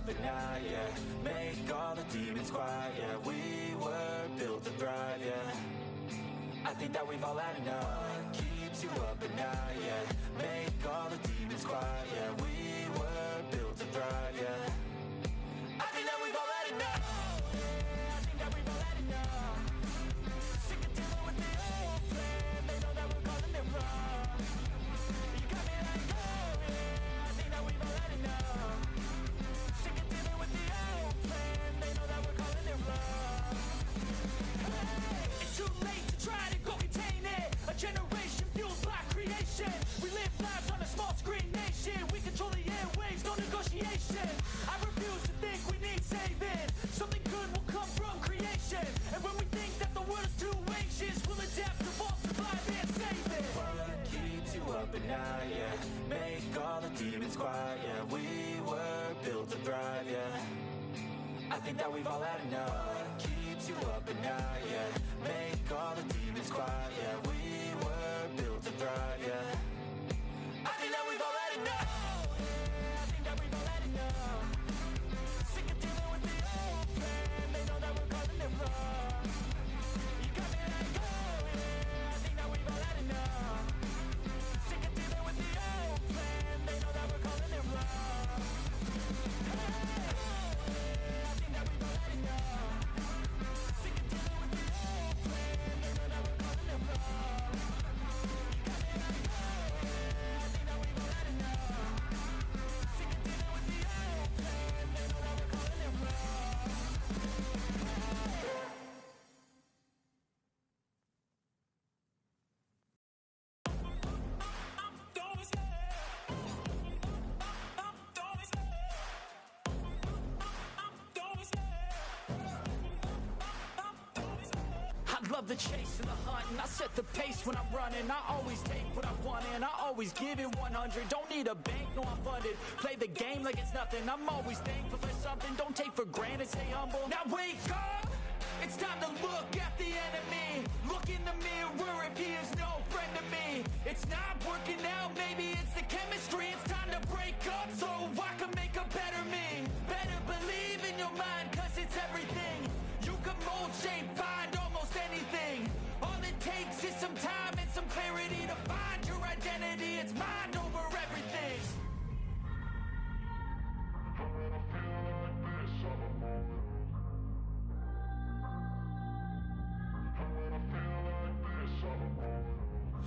At night, yeah. Make all the demons quiet, yeah. We were built to thrive, yeah. I think that we've all had enough. What keeps you up at night, yeah. Make all the demons quiet, yeah. We were built to thrive, yeah. I think that we've all had enough. Yeah, I think that we've all had enough. Sick of dealing with the old plan. They know that we're calling it wrong. You got me like, oh yeah, I think that we've all had enough. Generation fueled by creation. We live lives on a small screen nation. We control the airwaves, no negotiation. I refuse to think we need saving. Something good will come from creation. And when we think that the world is too anxious, we'll adapt, evolve, survive, and save it. What keeps you up at night, yeah. Make all the demons quiet, yeah. We were built to thrive, yeah. I think that we've all had enough. What keeps you up at night, yeah. Make all the demons quiet, yeah. We built to thrive, yeah. I think that we've all had enough. Yeah, I think that we've all had enough. Sick of dealing with the old plan. They know that we're calling it wrong. You got me like, oh yeah, I think that we've all had enough. Sick of dealing with the old plan. They know that we're calling it wrong. Hey, oh yeah, I think that we've all had enough. Sick of dealing with the old plan. They know that we're calling it wrong. Love the chase and the hunt, and I set the pace when I'm running. I always take what I want and I always give it 100. Don't need a bank, no I'm funded. Play the game like it's nothing. I'm always thankful for something. Don't take for granted, stay humble. Now wake up! It's time to look at the enemy. Look in the mirror if he is no friend to me. It's not working out, maybe it's the chemistry. It's time to break up so I can make a better me. Better believe in your mind, cause it's everything. You can mold, shape, find almost anything. All it takes is some time and some clarity to find your identity. It's mind over everything.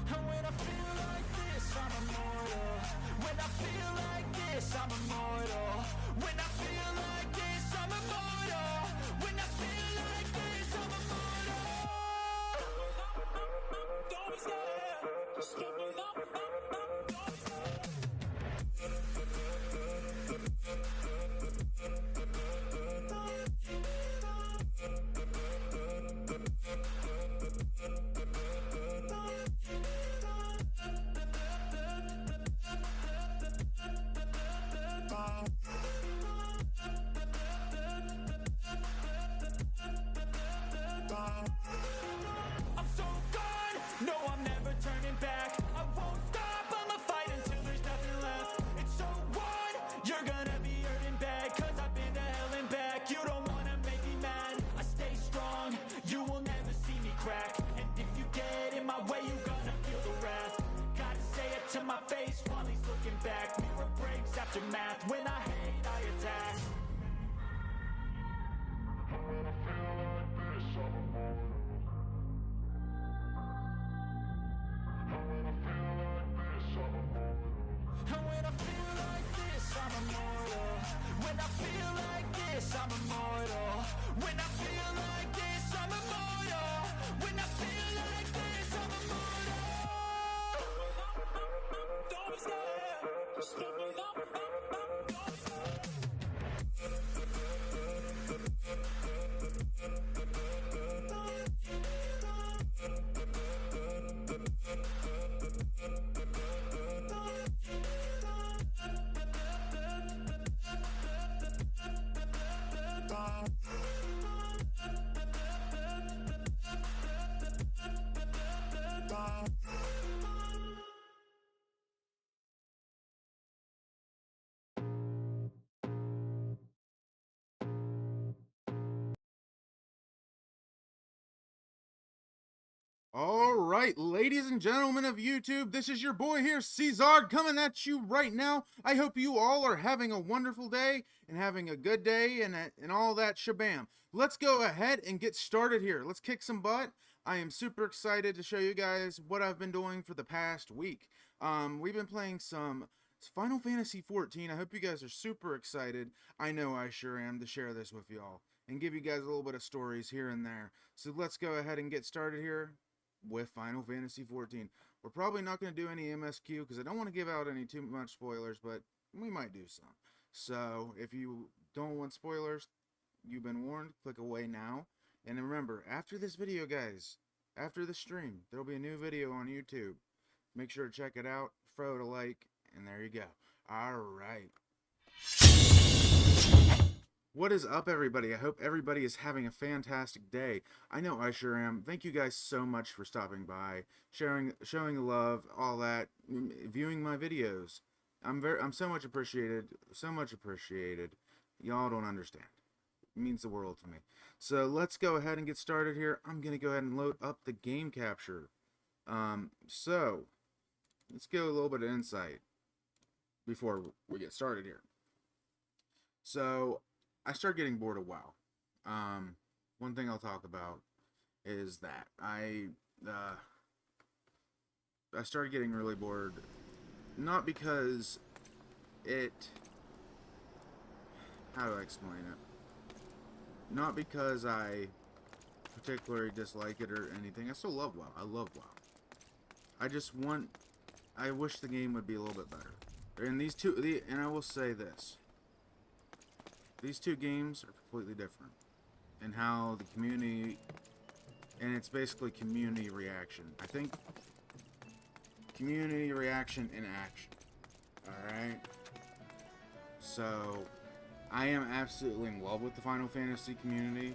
And when I feel like this, I'm immortal. When I feel like this, I'm immortal. When I feel like this, I'm immortal. When I feel like this, I'm immortal. Don't be scared. Just give me up. Aftermath, when I hate, I attack. And when I feel like this, I'm immortal. And when I feel like this, I'm immortal. And when I feel like this, I'm immortal. When I feel like this, I'm immortal. When I feel like this, I'm immortal. When I feel like this, I'm immortal. Don't be scared. Alright, ladies and gentlemen of YouTube, this is your boy here, Czardd, coming at you right now. I hope you all are having a wonderful day, and having a good day, and all that shabam. Let's go ahead and get started here. Let's kick some butt. I am super excited to show you guys what I've been doing for the past week. We've been playing some Final Fantasy 14. I hope you guys are super excited. I know I sure am to share this with y'all, and give you guys a little bit of stories here and there. So let's go ahead and get started here with Final Fantasy 14. We're probably not going to do any MSQ because I don't want to give out any too much spoilers, but we might do some. So if you don't want spoilers, you've been warned. Click away now. And remember, after this video, guys, after the stream, there'll be a new video on YouTube. Make sure to check it out, throw it a like, and there you go. Alright. What is up, everybody? I hope everybody is having a fantastic day. I know I sure am. Thank you guys so much for stopping by, showing love, all that, viewing my videos. I'm so much appreciated, so much appreciated. Y'all don't understand. It means the world to me. So let's go ahead and get started here. I'm gonna go ahead and load up the game capture. So let's get a little bit of insight before we get started here. So I started getting bored of WoW. One thing I'll talk about is that I started getting really bored, not because how do I explain it? Not because I particularly dislike it or anything. I still love WoW. I love WoW. I wish the game would be a little bit better. And and I will say this. These two games are completely different in how the community, and it's basically community reaction. I think community reaction in action. Alright? So, I am absolutely in love with the Final Fantasy community.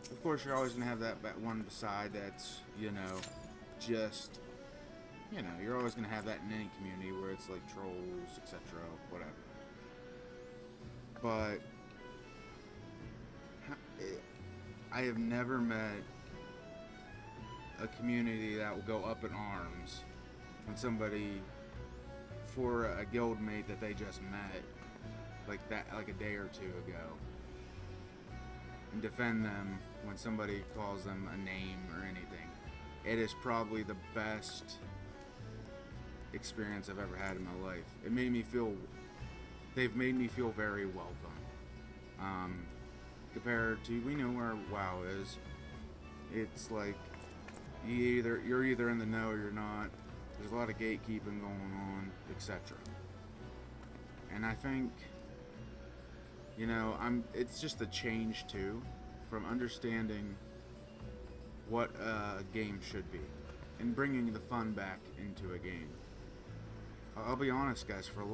Of course, you're always going to have that one beside that's, you're always going to have that in any community where it's like trolls, etc., whatever. But I have never met a community that will go up in arms when somebody, for a guildmate that they just met, like a day or two ago, and defend them when somebody calls them a name or anything. It is probably the best experience I've ever had in my life. They've made me feel very welcome. Compared to, we know where WoW is. It's like you're either in the know or you're not. There's a lot of gatekeeping going on, etc. And I think, it's just a change too, from understanding what a game should be and bringing the fun back into a game. I'll be honest, guys, for a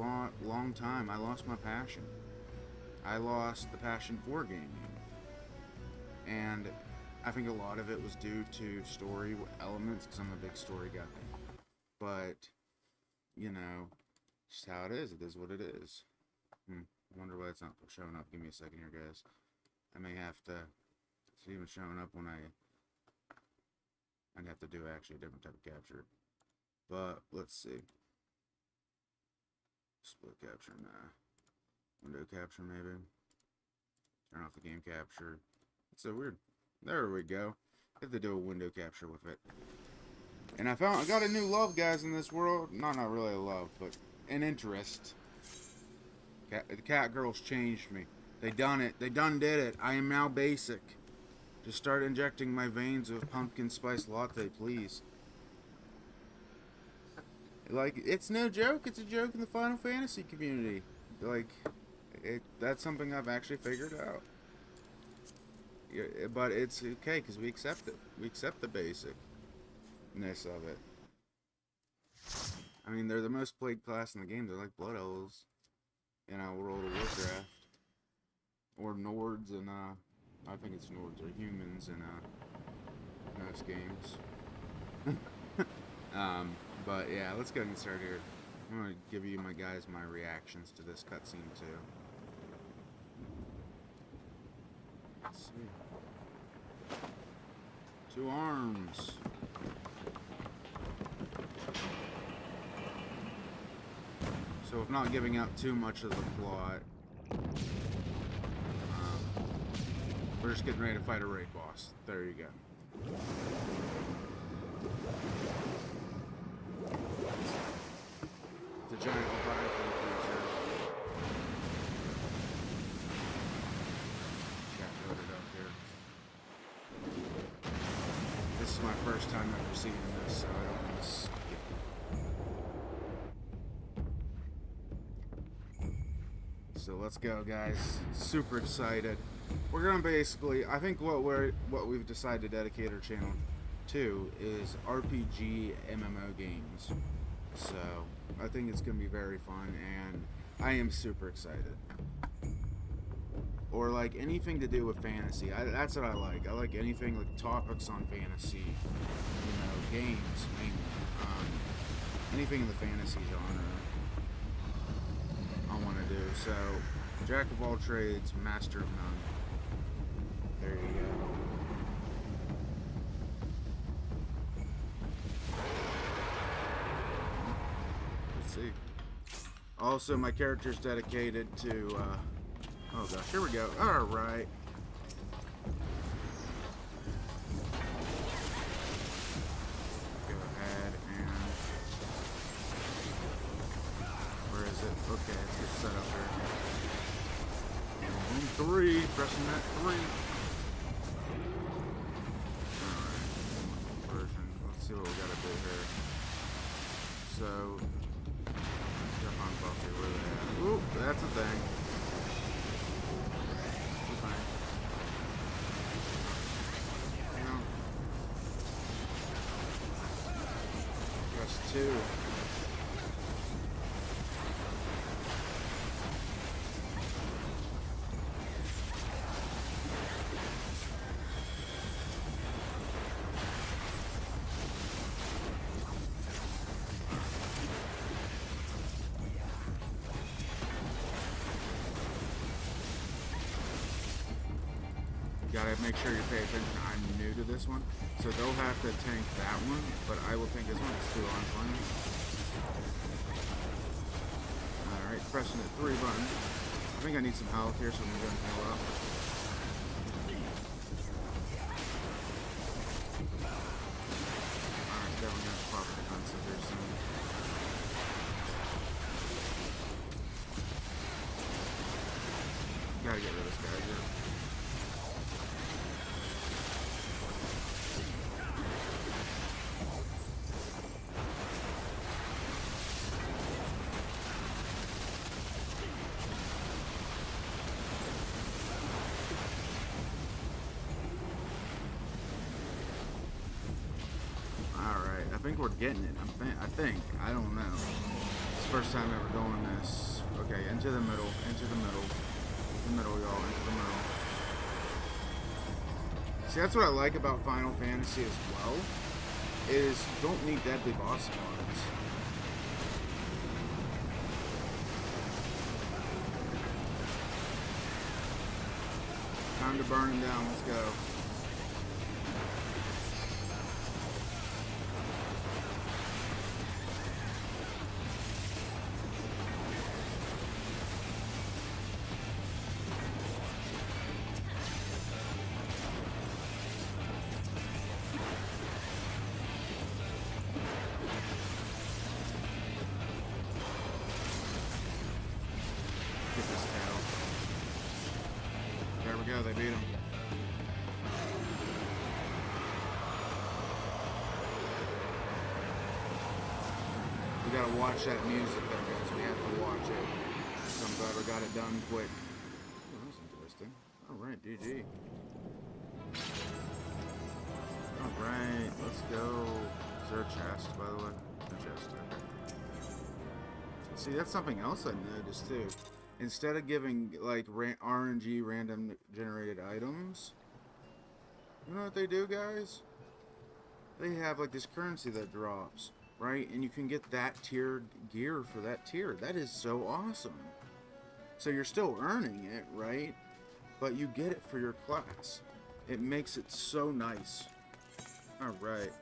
long time I lost my passion. I lost the passion for gaming. And I think a lot of it was due to story elements, because I'm a big story guy. But, just how it is. It is what it is. I wonder why it's not showing up. Give me a second here, guys. I may have to... It's even showing up when I'd have to do actually a different type of capture. But, let's see. Split capture, nah. Window capture, maybe. Turn off the game capture. It's so weird. There we go. I have to do a window capture with it. And I got a new love, guys, in this world. Not really a love, but an interest. The cat girls changed me. They done it. They done did it. I am now basic. Just start injecting my veins with pumpkin spice latte, please. Like, it's no joke. It's a joke in the Final Fantasy community. Like, that's something I've actually figured out. Yeah, but it's okay because we accept it. We accept the basicness of it. I mean, they're the most played class in the game. They're like Blood Elves in World of Warcraft, or Nords, and I think it's Nords or humans in most games. But yeah, let's go and get started here. I'm gonna give you my reactions to this cutscene too. Let's see. 2 arms. So, if not giving out too much of the plot, we're just getting ready to fight a raid boss. There you go. It's a giant leviathan creature. Got loaded up here. This is my first time ever seeing this, so I don't want to skip it. So let's go, guys. Super excited. We're gonna basically, I think what we've decided to dedicate our channel to is RPG MMO games. So I think it's gonna be very fun, and I am super excited. Or like anything to do with fantasy. That's what I like. I like anything like topics on fantasy, you know, games mainly. Anything in the fantasy genre I want to do. So, jack of all trades, master of none. There you go. Let's see. Also, my character's dedicated to, oh gosh, here we go. Alright. Go ahead and... Where is it? Okay, let's get set up here. Boom, 3. Pressing that 3. Alright. Version. Let's see what we gotta do here. So... Jump on Buffy. Where they at? Oop, that's a thing. Too. Gotta make sure you pay attention. I'm new to this one, so they'll have to tank that one, but I will tank this one. It's 2 on fire. Alright, pressing the 3 button. I think I need some health here, so I'm gonna heal up. Alright, definitely gonna pop the concept here soon. Gotta get rid of this guy here. I think we're getting it. I think. I don't know. It's the first time ever doing this. Okay, into the middle. Into the middle. The middle, y'all. Into the middle. See, that's what I like about Final Fantasy as well. Is you don't need deadly boss spawns. Time to burn him down. Let's go. Get this tail. There we go, they beat him. We gotta watch that music there, guys. We have to watch it. So I'm glad we got it done quick. Oh, that's interesting. Alright, GG. Alright, let's go. Is there a chest, by the way? A chest, okay. See, that's something else I noticed too. Instead of giving like RNG random generated items, you know what they do, guys? They have like this currency that drops, right? And you can get that tiered gear for that tier. That is so awesome. So you're still earning it, right? But you get it for your class. It makes it so nice. Alright.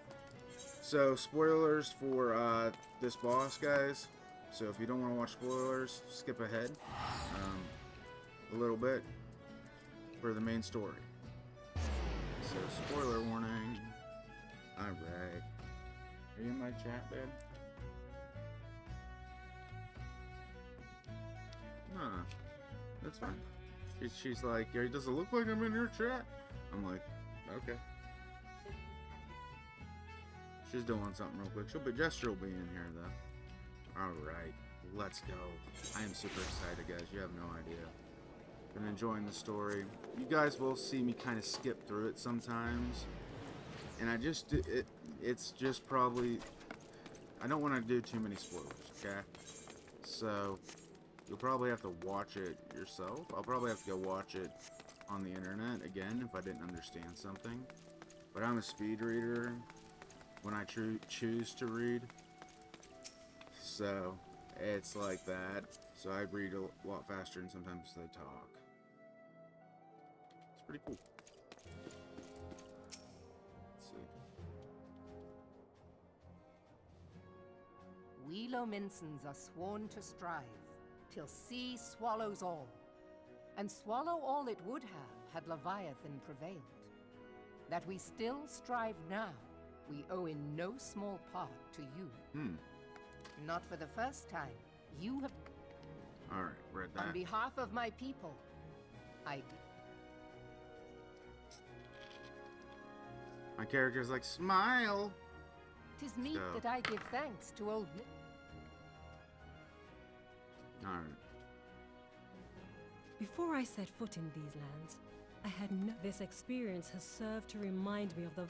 So, spoilers for this boss, guys. So, if you don't want to watch spoilers, skip ahead a little bit for the main story. So, spoiler warning. Alright. Are you in my chat, babe? Nah, that's fine. She's like, yeah, does it look like I'm in your chat? I'm like, okay. She's doing something real quick. Jester will be in here, though. Alright, let's go. I am super excited, guys. You have no idea. Been enjoying the story. You guys will see me kind of skip through it sometimes. And it's just probably... I don't want to do too many spoilers, okay? So, you'll probably have to watch it yourself. I'll probably have to go watch it on the internet again if I didn't understand something. But I'm a speed reader when I choose to read. So, it's like that. So I read a lot faster and sometimes they talk. It's pretty cool. Let's see. We Lominsons are sworn to strive, till sea swallows all. And swallow all it would have, had Leviathan prevailed. That we still strive now, we owe in no small part to you. Not for the first time, you have... Alright, read that. On behalf of my people, My character's like, smile! 'Tis meet that I give thanks to old... Alright. Before I set foot in these lands, I had no... This experience has served to remind me of the...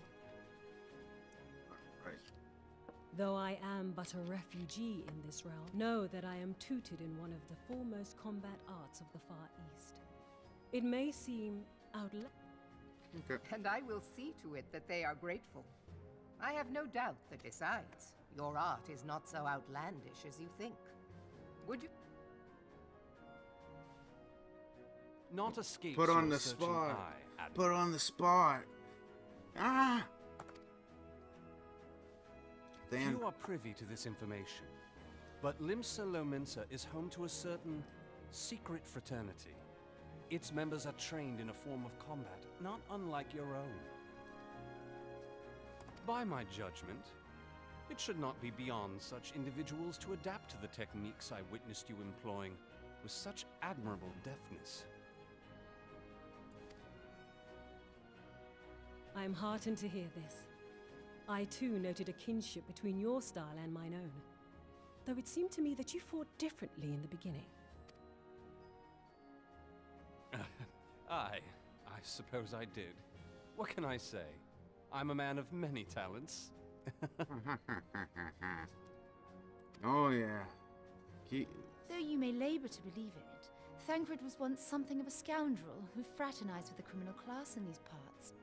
Right. Though I am but a refugee in this realm, know that I am tutored in one of the foremost combat arts of the Far East. It may seem Okay. And I will see to it that they are grateful. I have no doubt that besides, your art is not so outlandish as you think. Would you... Not escape. Put on the spot. Put on the spot. Ah! Then... You are privy to this information, but Limsa Lominsa is home to a certain secret fraternity. Its members are trained in a form of combat, not unlike your own. By my judgment, it should not be beyond such individuals to adapt to the techniques I witnessed you employing with such admirable deftness. I am heartened to hear this. I too noted a kinship between your style and mine own, though it seemed to me that you fought differently in the beginning. I suppose I did. What can I say? I'm a man of many talents. Oh yeah. Though you may labor to believe it, Thancred was once something of a scoundrel who fraternized with the criminal class in these parts.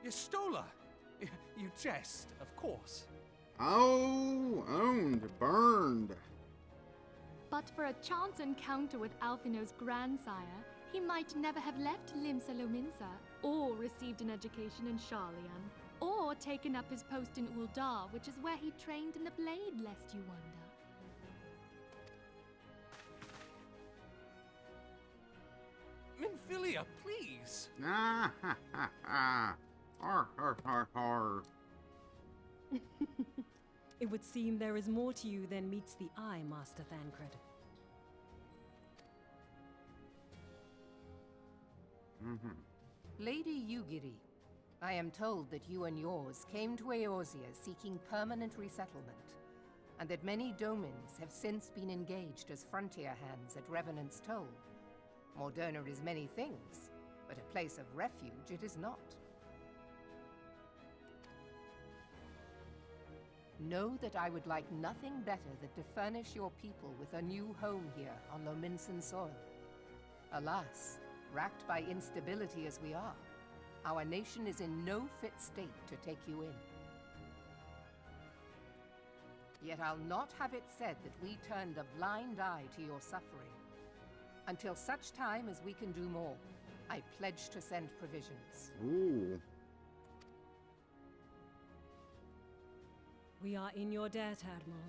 Yestola! You jest, of course. Oh, owned, burned. But for a chance encounter with Alphino's grandsire, he might never have left Limsa Lominsa, or received an education in Sharlayan, or taken up his post in Uldar, which is where he trained in the blade, lest you wonder. Minfilia, please! Ah, ha, ha, ha. Har, har, har, har. It would seem there is more to you than meets the eye, Master Thancred. Lady Yugiri, I am told that you and yours came to Eorzea seeking permanent resettlement, and that many domins have since been engaged as frontier hands at Revenant's Toll. Morderna is many things, but a place of refuge it is not. Know that I would like nothing better than to furnish your people with a new home here on Lominsan soil. Alas, racked by instability as we are, our nation is in no fit state to take you in. Yet I'll not have it said that we turned a blind eye to your suffering, until such time as we can do more. I pledge to send provisions. Ooh. We are in your debt, Admiral.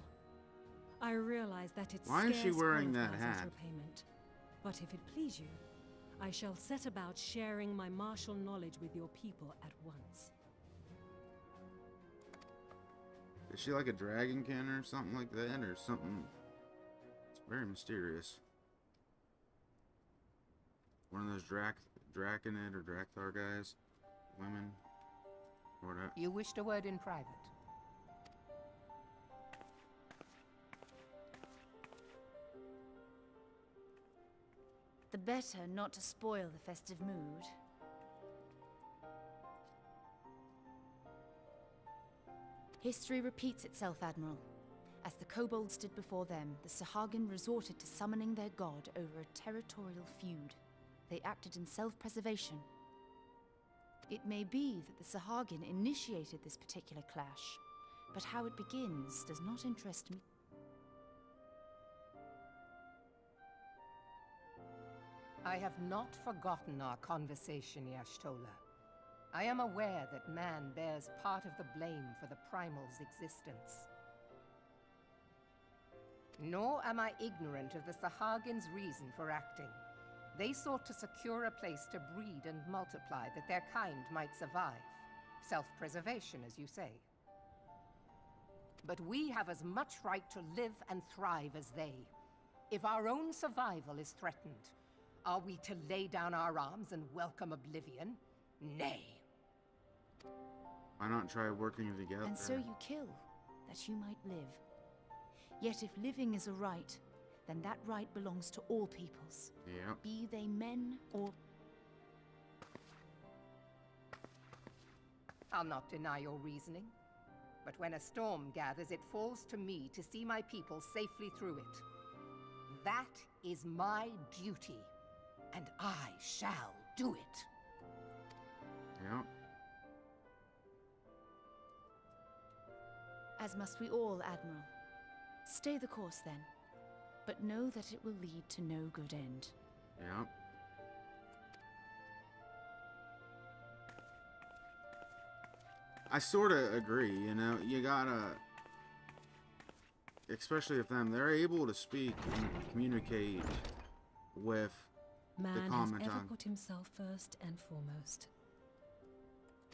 I realize that it's Why is she wearing that qualifies as hat? repayment. But if it please you, I shall set about sharing my martial knowledge with your people at once. Is she like a dragonkin or something like that, or something? It's very mysterious. One of those Draconid or Drakthar guys, women, or whatever. You wished a word in private. The better not to spoil the festive mood. History repeats itself, Admiral. As the kobolds did before them, the Sahagin resorted to summoning their god over a territorial feud. They acted in self-preservation. It may be that the Sahagin initiated this particular clash, but how it begins does not interest me. I have not forgotten our conversation, Y'shtola. I am aware that man bears part of the blame for the Primal's existence. Nor am I ignorant of the Sahagin's reason for acting. They sought to secure a place to breed and multiply that their kind might survive. Self-preservation, as you say. But we have as much right to live and thrive as they. If our own survival is threatened, are we to lay down our arms and welcome oblivion? Nay. Why not try working together? And so you kill, that you might live. Yet if living is a right, then that right belongs to all peoples. Yep. Be they men or... I'll not deny your reasoning. But when a storm gathers, it falls to me to see my people safely through it. That is my duty, and I shall do it. Yep. As must we all, Admiral. Stay the course, then. But know that it will lead to no good end. Yep. I sort of agree, you know, you gotta, especially if they're able to speak and communicate with the Man has ever commandant. put himself first and foremost.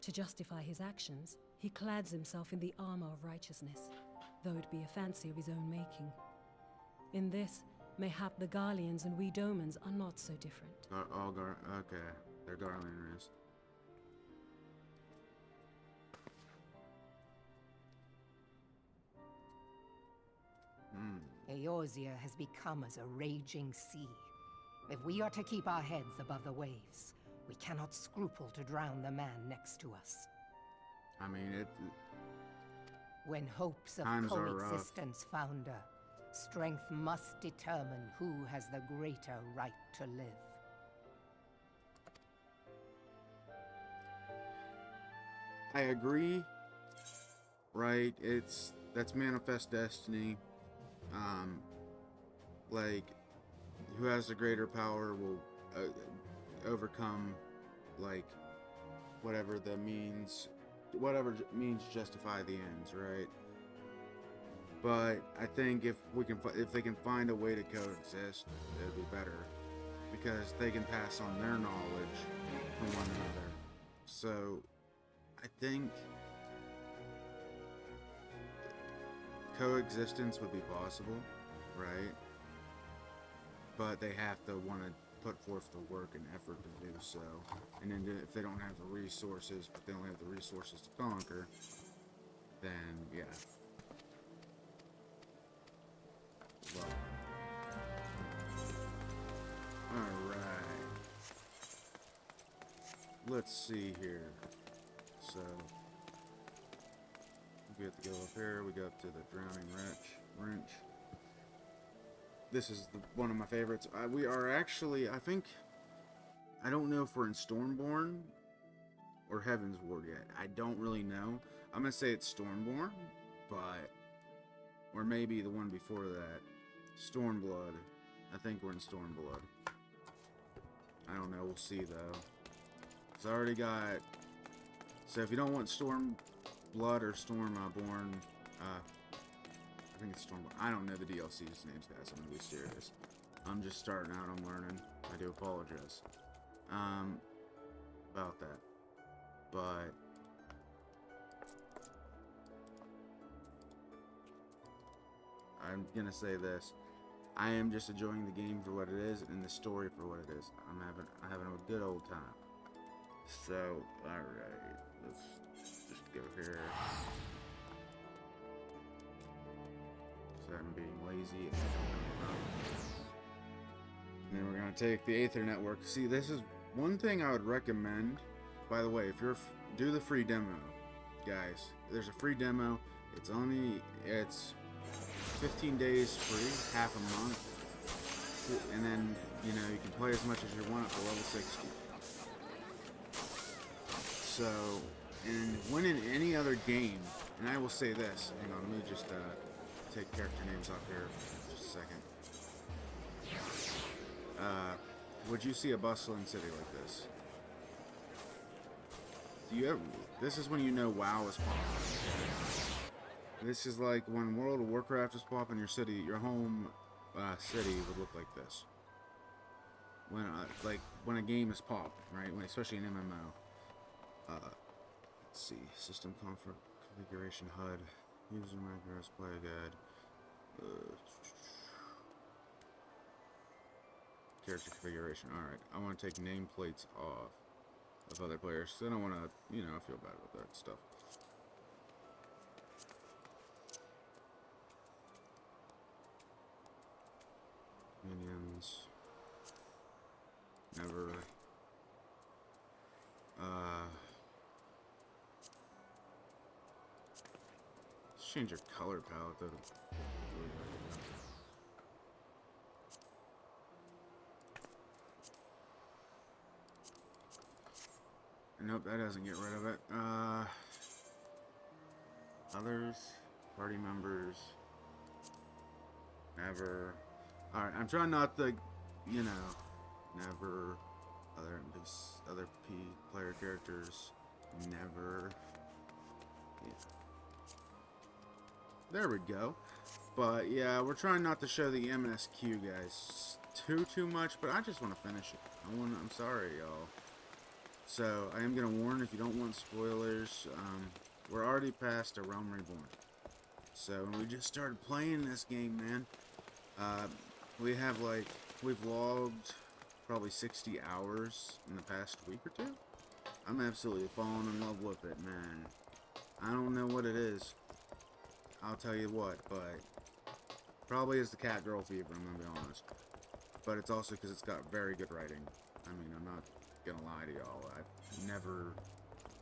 To justify his actions, he clads himself in the armor of righteousness, though it be a fancy of his own making. In this, mayhap the Garleans and we Domans are not so different. Okay, they're Garlanders. Eorzea has become as a raging sea. If we are to keep our heads above the waves, we cannot scruple to drown the man next to us. I mean, When hopes of Times are rough. coexistence founder, strength must determine who has the greater right to live. I agree, right? That's manifest destiny. Like, who has the greater power will overcome, like, whatever means justify the ends, right? But I think if they can find a way to coexist, it'd be better, because they can pass on their knowledge from one another. So I think coexistence would be possible, right? But they have to want to put forth the work and effort to do so. And then if they don't have the resources, but they only have the resources to conquer, then yeah. Well. Alright. Let's see here. So we have to go up here. We go up to the drowning wrench. This is one of my favorites. We are actually, I think, I don't know if we're in Stormborn or Heaven's Ward yet. I don't really know. I'm gonna say it's Stormborn, but or maybe the one before that, Stormblood. I think we're in Stormblood. I don't know. We'll see though. It's already got. So if you don't want Storm Blood or Storm Born, I think it's Storm. I don't know the DLC's names, guys. I'm gonna be serious. I'm just starting out. I'm learning. I do apologize. About that, but I'm gonna say this. I am just enjoying the game for what it is and the story for what it is. I'm having a good old time. So, alright, let's just go here. So I'm being lazy and then we're gonna take the Aether Network. See, this is one thing I would recommend. By the way, if you're do the free demo, guys. There's a free demo. It's 15 days free, half a month, and then you know you can play as much as you want up to level 60. So, and when in any other game, and I will say this. Hang on, let me just take character names off here for just a second. Would you see a bustling city like this? This is when you know WoW is popping. This is like when World of Warcraft is popping. Your city, your home city would look like this. When a game is popped, right? Especially an MMO. Let's see, system configuration HUD, user macros, player guide. Character configuration. Alright, I want to take nameplates off of other players. I don't want to, you know, feel bad about that stuff. Minions. Never. Let's change your color palette though. Nope, that doesn't get rid of it. Others, party members, never. Alright, I'm trying not to, you know, never. Other player characters, never. Yeah. There we go. But yeah, we're trying not to show the MSQ guys too much, but I just want to finish it. I'm sorry, y'all. So, I am going to warn if you don't want spoilers, we're already past A Realm Reborn. So, we just started playing this game, man. We've logged probably 60 hours in the past week or two. I'm absolutely falling in love with it, man. I don't know what it is. I'll tell you what, but probably is the cat girl fever, I'm going to be honest. But it's also because it's got very good writing. I mean, I'm not gonna lie to y'all,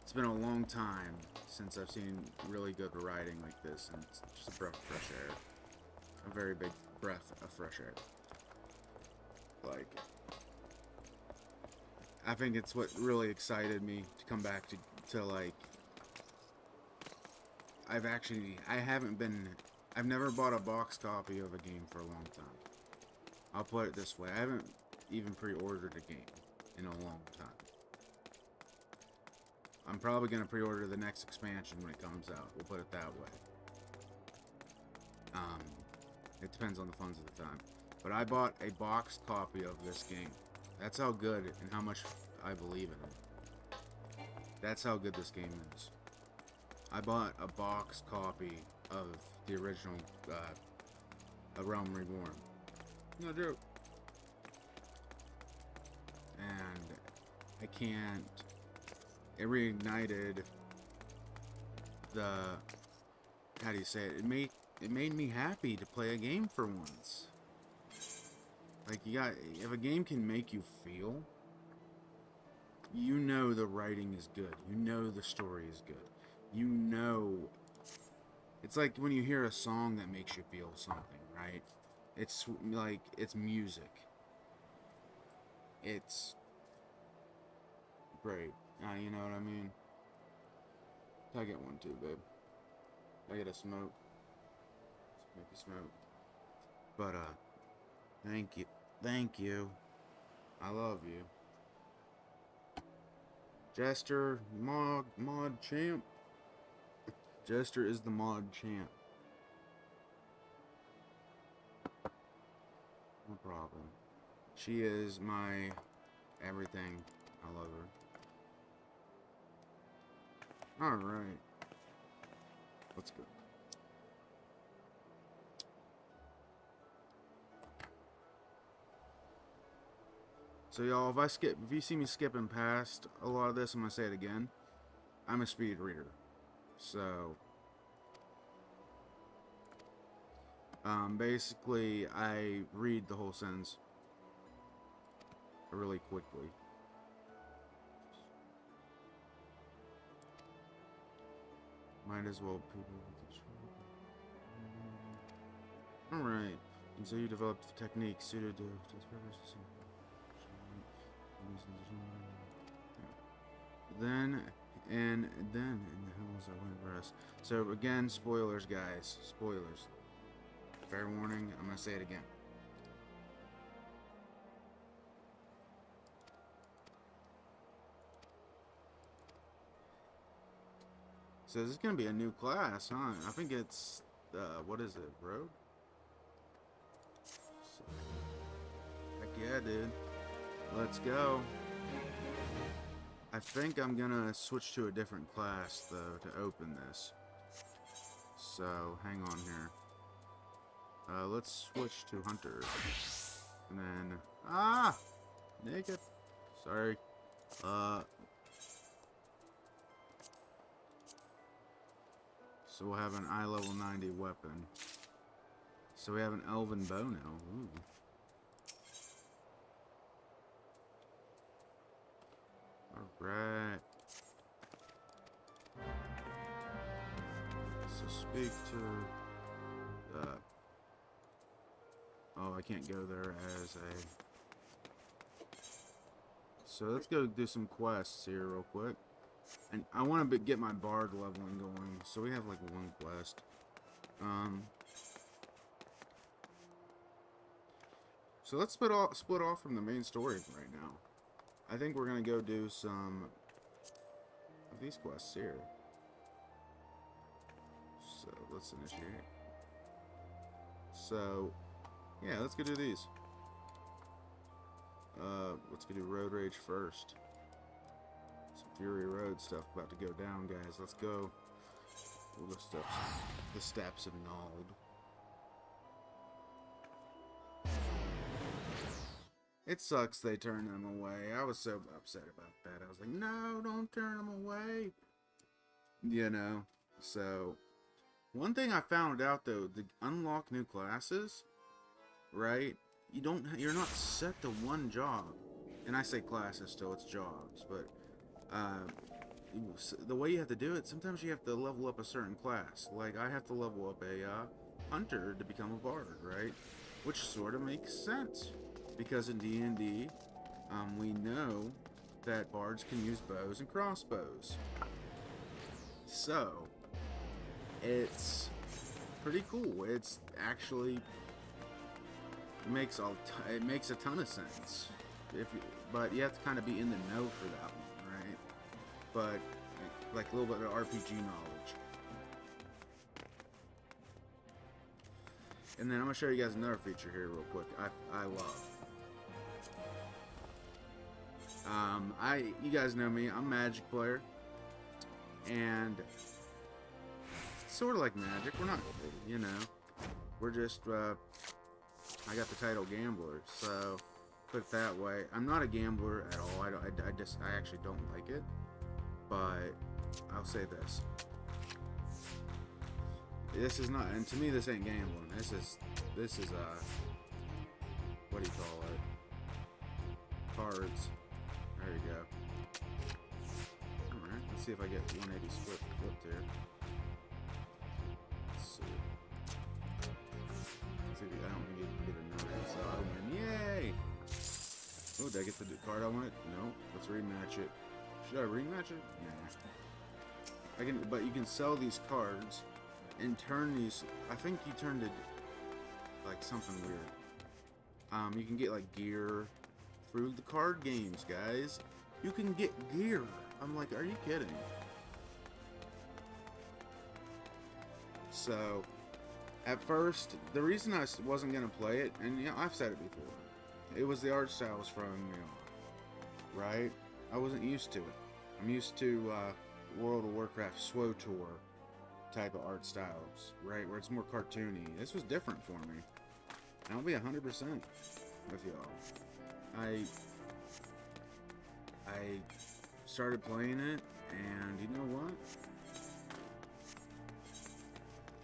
it's been a long time since I've seen really good writing like this, and it's just a breath of fresh air. A very big breath of fresh air. Like, I think it's what really excited me to come back to like, I've never bought a box copy of a game for a long time. I'll put it this way, I haven't even pre-ordered a game in a long time. I'm probably going to pre-order the next expansion when it comes out. We'll put it that way. It depends on the funds at the time. But I bought a boxed copy of this game. That's how good and how much I believe in it. That's how good this game is. I bought a boxed copy of the original A Realm Reborn. No joke. And I can't. It reignited the. How do you say it? It made me happy to play a game for once. Like if a game can make you feel, you know the writing is good. You know the story is good. You know. It's like when you hear a song that makes you feel something, right? It's like it's music. It's great. You know what I mean? I get one too, babe. I get a smoke. Make a smoke. But thank you. I love you. Jester, mod champ. Jester is the mod champ. No problem. She is my everything. I love her. Alright. Let's go. So y'all, if you see me skipping past a lot of this, I'm gonna say it again. I'm a speed reader. So basically I read the whole sentence really quickly. Might as well Alright. And so you developed techniques suited to this purpose. Then in the hills I went rest. So again, spoilers, guys. Spoilers. Fair warning, I'm gonna say it again. So this is gonna be a new class, huh? I think it's what is it, bro? So, heck yeah, dude. Let's go. I think I'm gonna switch to a different class though to open this. So hang on here. Let's switch to Hunter. And then naked. Sorry. So we'll have an eye level 90 weapon. So we have an elven bow now. Ooh. Alright. So speak to oh, I can't go there as a. So let's go do some quests here real quick. And I want to get my bard leveling going. So we have like one quest. So let's split off from the main story right now. I think we're gonna go do some of these quests here. So let's initiate. So yeah, let's go do these. Let's go do Road Rage first. Some Fury Road stuff about to go down, guys. Let's go. Ooh, the steps of Nald. It sucks they turned them away. I was so upset about that. I was like, no, don't turn them away. You know. So one thing I found out though, to unlock new classes, right? You're not set to one job. And I say classes still, it's jobs, but the way you have to do it, sometimes you have to level up a certain class. Like I have to level up a hunter to become a bard, right? Which sort of makes sense. Because in D&D, we know that bards can use bows and crossbows. So, it's pretty cool. It's actually it makes a ton of sense. But you have to kind of be in the know for that one, right? But like a little bit of RPG knowledge. And then I'm gonna show you guys another feature here real quick. I love. You guys know me, I'm a Magic player, and sort of like Magic, we're not, you know, we're just, I got the title Gambler, so, put it that way. I'm not a gambler at all, I actually don't like it, but, I'll say this. This is not, and to me this ain't gambling, this is, what do you call it? Cards. There you go. Alright, let's see if I get 180 flipped here. Let's see. Let's see if I don't need to get a number, so I win. Yay! Oh, did I get the card I wanted? No. Let's rematch it. Should I rematch it? Nah. But you can sell these cards and turn these. I think you turned it like something weird. You can get like gear. Through the card games, guys, you can get gear I'm like, are you kidding? So, at first, the reason I wasn't going to play it, and you know, I've said it before, it was the art style was throwing me off, right? I wasn't used to it. I'm used to World of Warcraft SWTOR type of art styles, right? Where it's more cartoony. This was different for me. And I'll be 100% with y'all. I started playing it, and you know what?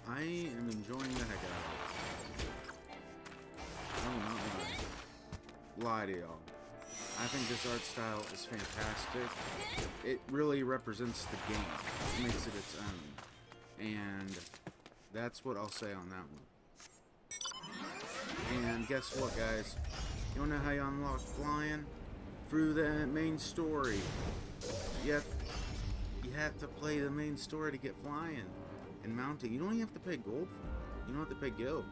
I am enjoying the heck out of it. I will not lie to y'all. I think this art style is fantastic. It really represents the game. It makes it its own. And that's what I'll say on that one. And guess what, guys? You wanna know how you unlock flying? Through the main story. You have to play the main story to get flying and mounting. You don't even have to pay gold for it. You don't have to pay guild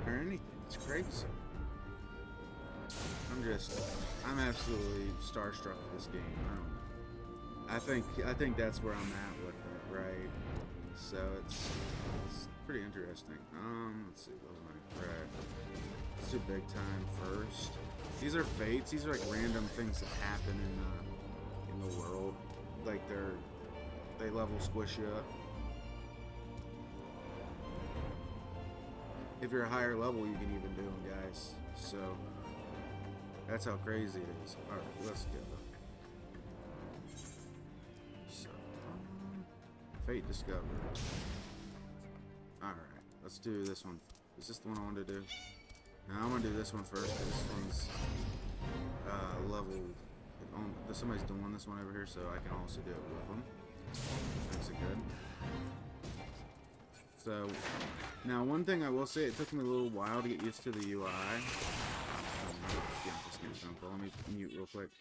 or anything. It's crazy. I'm absolutely starstruck with this game. I don't know. I think that's where I'm at with it, right? So it's pretty interesting. Let's see, what was my right? Let's do big time first. These are fates. These are like random things that happen in the world. Like they level squish you up. If you're a higher level, you can even do them, guys. So that's how crazy it is. All right, let's go. So fate discovered. All right, let's do this one. Is this the one I wanted to do? No, I'm gonna do this one first. This one's leveled. Somebody's doing this one over here, so I can also do it with them. Makes it good. So, now one thing I will say, it took me a little while to get used to the UI. Just get a phone call. Let me mute real quick.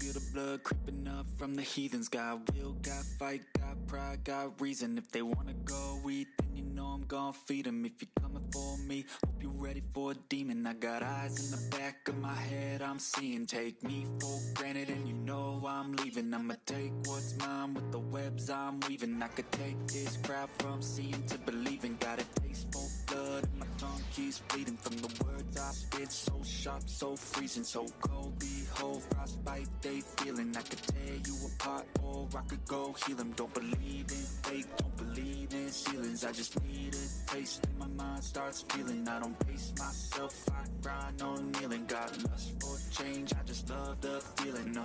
feel the blood creeping up from the heathens. Got will, got fight, got pride, got reason. If they wanna go eat, then you know I'm gonna feed them. If you're coming for me, hope you're ready for a demon. I got eyes in the back of my head, I'm seeing. Take me for granted and you know I'm leaving. I'ma take what's mine with the webs I'm weaving. I could take this crowd from seeing to believing. Got a taste for blood and my tongue keeps bleeding from the words I spit. So sharp, so freezing, so cold. Behold, frostbite they feeling. I could tear you apart or I could go heal them. Don't believe in fate, don't believe in ceilings. I just need a taste and my mind starts feeling. I don't pace myself, I grind on kneeling. Got lust for change, I just love the feeling.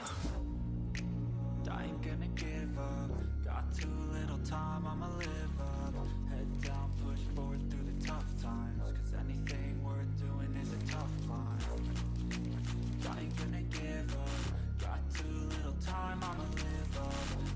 I ain't gonna give up. Got too little time, I'ma live up. Head down, push forward through the tough times. Cause anything worth doing is a tough climb. I ain't gonna give up. Got too little time, I'ma live up.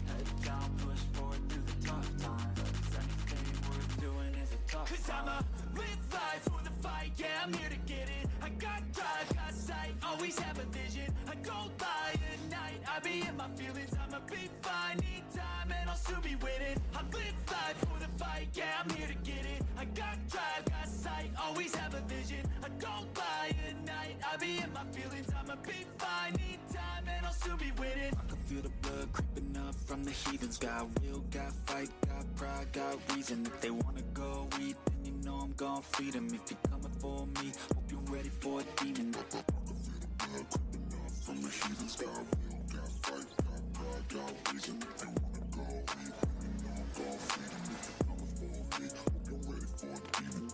Head down, push forward through the tough times. Cause anything worth doing is a tough climb. Cause I'ma live life for the fight, yeah, I'm here to get it. I got drive, got sight, always have a vision. I go by at night, I be in my feelings. I'ma be fine, need time, and I'll soon be winning. I live life for the fight, yeah, I'm here to get it. I got drive, got sight, always have a vision. I go by at night, I be in my feelings. I'ma be fine, need time, and I'll soon be winning. I can feel the blood creeping up from the heathens. Got will, got fight, got pride, got reason. If they wanna go eat, then you know I'm gonna feed them. If you're coming for me, hope you're ready for a demon. I can feel the blood creeping up from the heathens. Got will, got fight, got pride, got reason. If they wanna go eat, then you know I'm gonna feed them. If you're coming for me, hope you're ready for a demon.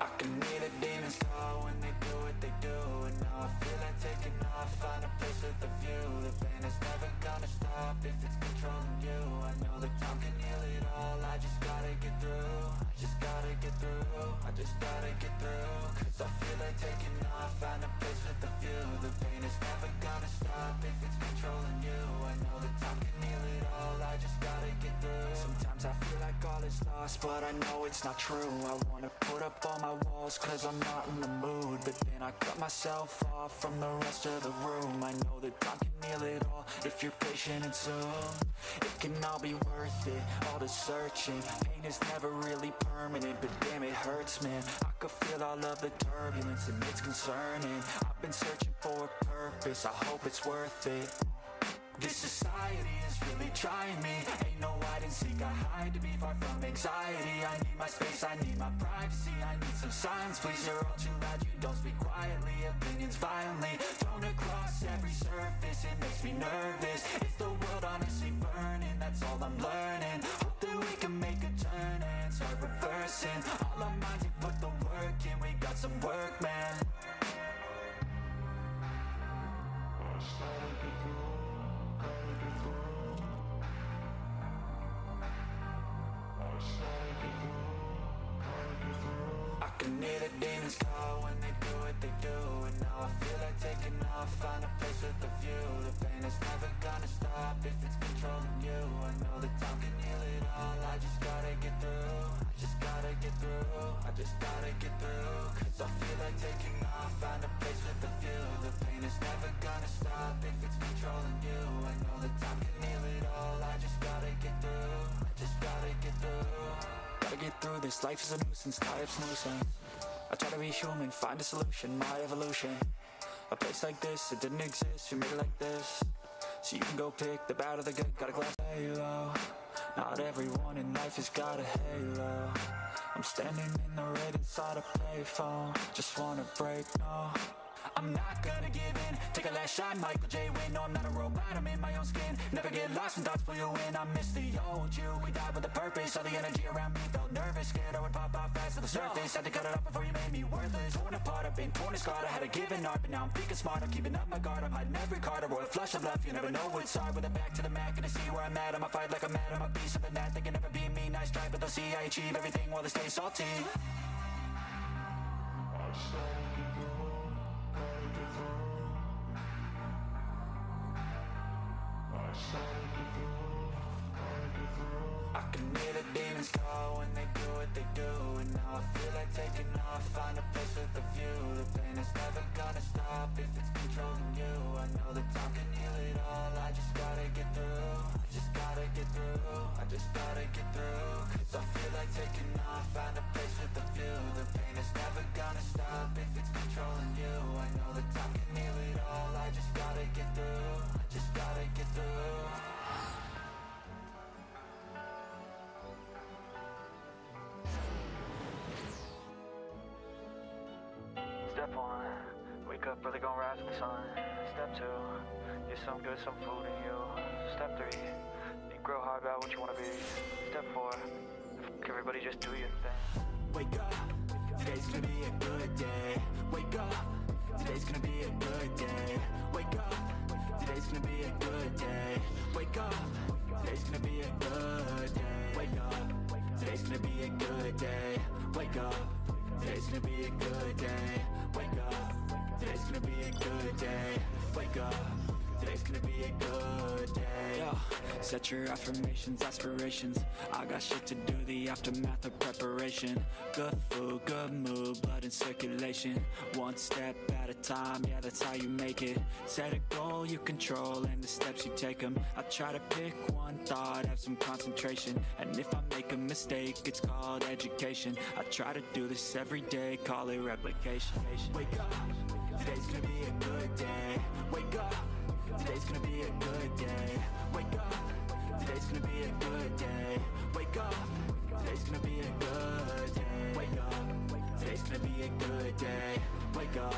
I can hear the demons call when they do what they do. And now I feel like taking off, find a place with a view. The pain is never gonna stop if it's controlling you. I know that time can heal it all, I just gotta get through. I just gotta get through, I just gotta get through. Cause I feel like taking off, find a place with a view. The pain is never gonna stop if it's controlling you. I know that time can heal it all, I just gotta get through. Sometimes I feel like all is lost, but I know it's not true. I wanna put up all my walls cause I'm not in the mood. But then I cut myself off from the rest of the room. I know that time can heal it all if you're patient and soon. It can all be worth it, all the searching. Pain is never really permanent, but damn it hurts, man. I could feel all of the turbulence and it's concerning. I've been searching for a purpose, I hope it's worth it. This society is really trying me. Ain't no hide and seek, I hide to be far from anxiety. I need my space, I need my privacy. I need some silence, please, you're all too loud. You don't speak quietly, opinions violently thrown across every surface. It makes me nervous. Is the world honestly burning? That's all I'm learning. Hope that we can make a turn and start reversing. All our minds, we put the work in. We got some work, man. I can hear the demons call when they do what they do. And now I feel like taking off, find a place with a view. The pain is never gonna stop if it's controlling you. I know that time can heal it all, I just gotta get through. I just gotta get through, I just gotta get through. Cause I feel like taking off, find a place with a view. The pain is never gonna stop if it's controlling you. I know that time can heal it all, I just gotta get through. I just gotta get through. Gotta get through this, life is a nuisance, tie-ups nuisance. I try to be human, find a solution, my evolution. A place like this, it didn't exist, we made it like this. So you can go pick the bad or the good, got a glass halo. Not everyone in life has got a halo. I'm standing in the red inside a payphone. Just wanna break, no, I'm not gonna give in. Take a last shot, Michael J. Win. No, I'm not a robot, I'm in my own skin. Never get lost when thoughts pull you in. I miss the old you, we died with a purpose. All the energy around me felt nervous. Scared I would pop off fast to the surface. Had to cut it off before you made me worthless. Torn apart, I've been torn and scarred. I had a given art, but now I'm thinking smart. I'm keeping up my guard, I'm hiding every card. A royal flush of left, you never know what's hard. With a back to the mat, gonna see where I'm at. I'ma fight like I'm mad, I'ma be something that they can never be me. Nice try, but they'll see I achieve everything while they stay salty. demons call when they do what they do. And now I feel like taking off, find a place with a view. The pain is never gonna stop if it's controlling you. I know that time can heal it all, I just gotta get through. I just gotta get through, I just gotta get through. Cause I feel like taking off, find a place with a view. The pain is never gonna stop if it's controlling you. I know that time can heal it all, I just gotta get through. I just gotta get through. Step 1, wake up early, gon' rise with the sun. Step 2, get some good, some food in you. Step 3, think real hard about what you wanna be. Step 4, everybody just do your thing. Wake up, today's gonna be a good day. Wake up, today's gonna be a good day. Wake up, today's gonna be a good day. Wake up, today's gonna be a good day. Wake up, today's gonna be a good day. Wake up, today's gonna be a good day. Wake up, today's gonna be a good day. Wake up, today's gonna be a good day. Yo, set your affirmations, aspirations. I got shit to do, the aftermath of preparation. Good food, good mood, blood in circulation. One step at a time, yeah, that's how you make it. Set a goal you control and the steps you take them. I try to pick one thought, have some concentration. And if I make a mistake, it's called education. I try to do this every day, call it replication. Wake up, today's gonna be a good day. Wake up, today's gonna be a good day. Wake up, today's gonna be a good day. Wake up, today's gonna be a good day. Wake up, today's gonna be a good day. Wake up,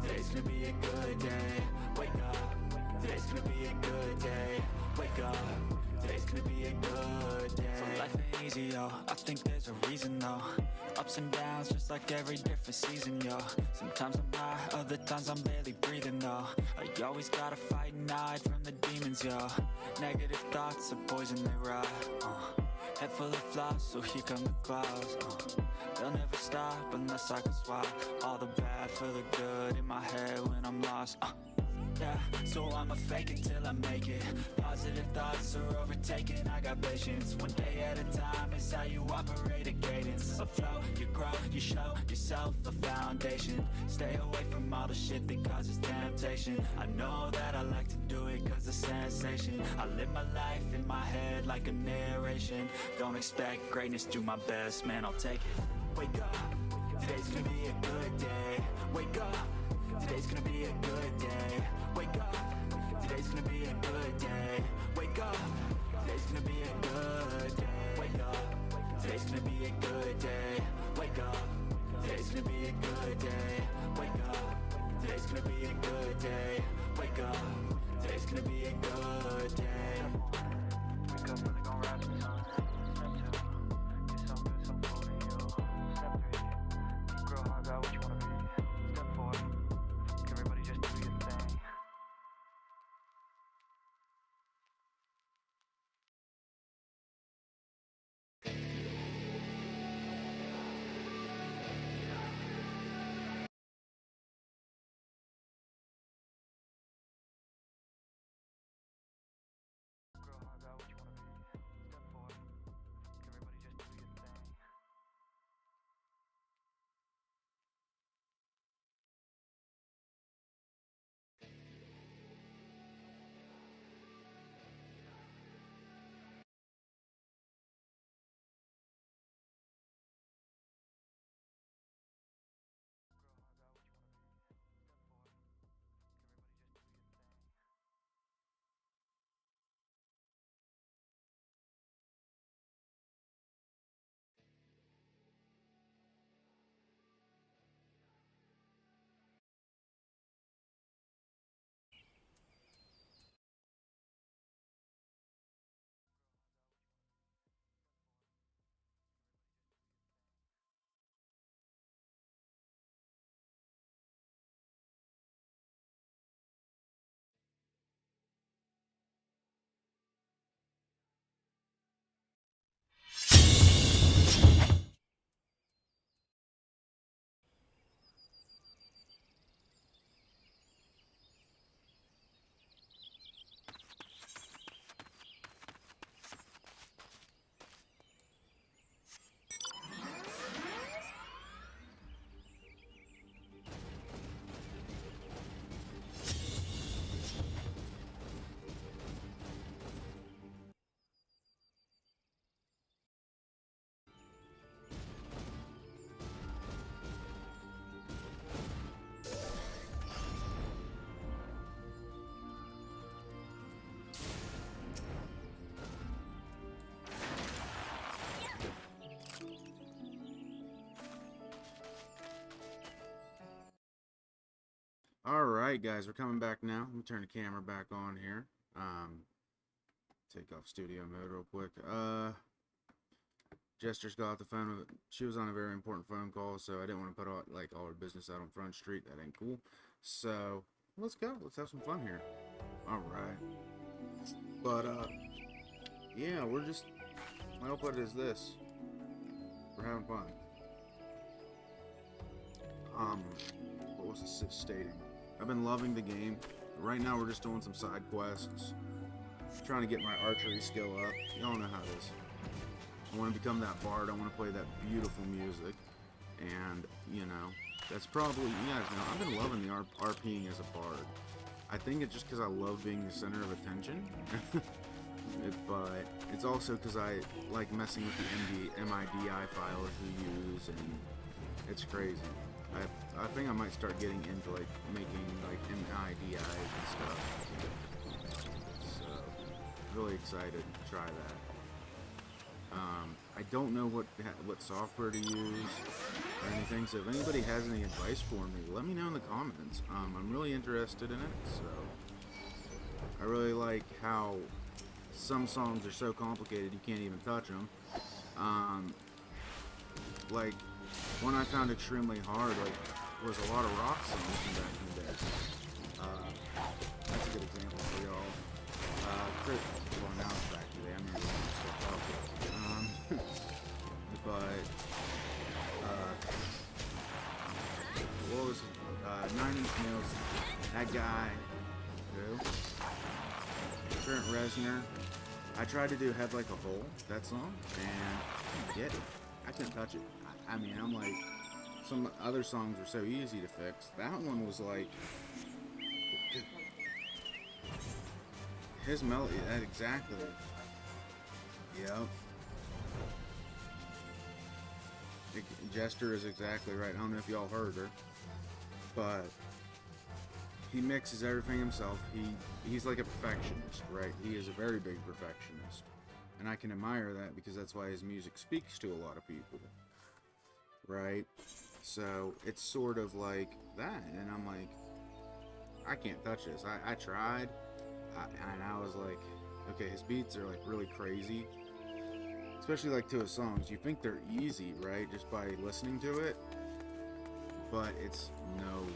today's gonna be a good day. Wake up, today's gonna be a good day. Wake up, today's gonna be a good day. So life ain't easy, yo, I think there's a reason though. Ups and downs, just like every different season, yo. Sometimes I'm high, other times I'm barely breathing, though. I always gotta fight and hide from the demons, yo. Negative thoughts are poison, they rot. Head full of flies, so here come the clouds. They'll never stop unless I can swap all the bad for the good in my head when I'm lost. Yeah, so I'ma fake it till I make it. Positive thoughts are overtaken, I got patience. One day at a time is how you operate a cadence. A flow, you grow, you show yourself a foundation. Stay away from all the shit that causes temptation. I know that I like to do it cause it's sensation. I live my life in my head like a narration. Don't expect greatness, do my best, man, I'll take it. Wake up, today's gonna be a good day. Wake up, today's gonna be a good day. Wake up, today's gonna be a good day. Wake up, today's gonna be a good day. Wake up, today's gonna be a good day. Wake up, today's gonna be a good day. Wake up, today's gonna be a good day. Wake up, today's gonna be a good day. Wake up, really gon' rise with the sun. Step 2, get some good, some food in you. Step 3, think real hard about what you wanna be. Step 4, everybody just do your thing. Real hard about what you wanna be. Step 4. Alright guys, we're coming back now. Let me turn the camera back on here. Take off studio mode real quick. Jester's got off the phone. She was on a very important phone call, so I didn't want to put all her business out on Front Street. That ain't cool. So let's go. Let's have some fun here. Alright. But yeah, we're just, my output is this. We're having fun. What was it stating? I've been loving the game. Right now we're just doing some side quests. Trying to get my archery skill up. Y'all know how it is. I want to become that bard. I want to play that beautiful music. And, you know, that's probably, you guys know, I've been loving the RPing as a bard. I think it's just because I love being the center of attention. But it's also because I like messing with the MIDI filers we use, and it's crazy. I think I might start getting into like making like MIDIs and stuff. So really excited to try that. I don't know what software to use or anything, so if anybody has any advice for me, let me know in the comments. I'm really interested in it, so I really like how some songs are so complicated you can't even touch them. Like one I found extremely hard was a lot of rock songs from back in the day. That's a good example for y'all. Chris, well now it's back today. I mean, but what was it? 9 Inch Nails? That guy. Who? Trent Reznor. I tried to do Head Like a Hole, that song, and I couldn't get it. I couldn't touch it. I mean, I'm like, some other songs were so easy to fix. That one was like, his melody, that exactly. Yep. Jester is exactly right. I don't know if y'all heard her, but he mixes everything himself. He's like a perfectionist, right? He is a very big perfectionist. And I can admire that because that's why his music speaks to a lot of people. Right? So it's sort of like that. And I'm like, I can't touch this. I tried. And I was like, okay, his beats are like really crazy. Especially like to his songs. You think they're easy, right? Just by listening to it. But it's no.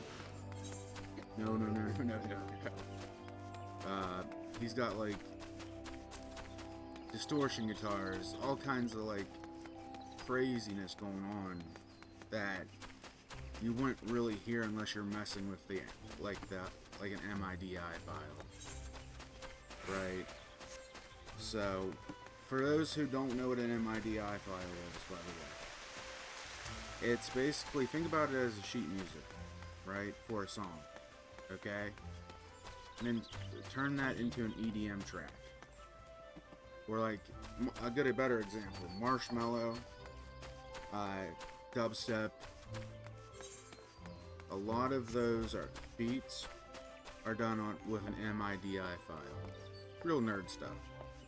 He's got like distortion guitars, all kinds of like craziness going on that you wouldn't really hear unless you're messing with the like an MIDI file, right? So for those who don't know what an MIDI file is, by the way, it's basically, think about it as a sheet music, right, for a song. Okay, and then turn that into an EDM track. Or like a better example, Marshmello, dubstep. A lot of those beats are done with an MIDI file. Real nerd stuff.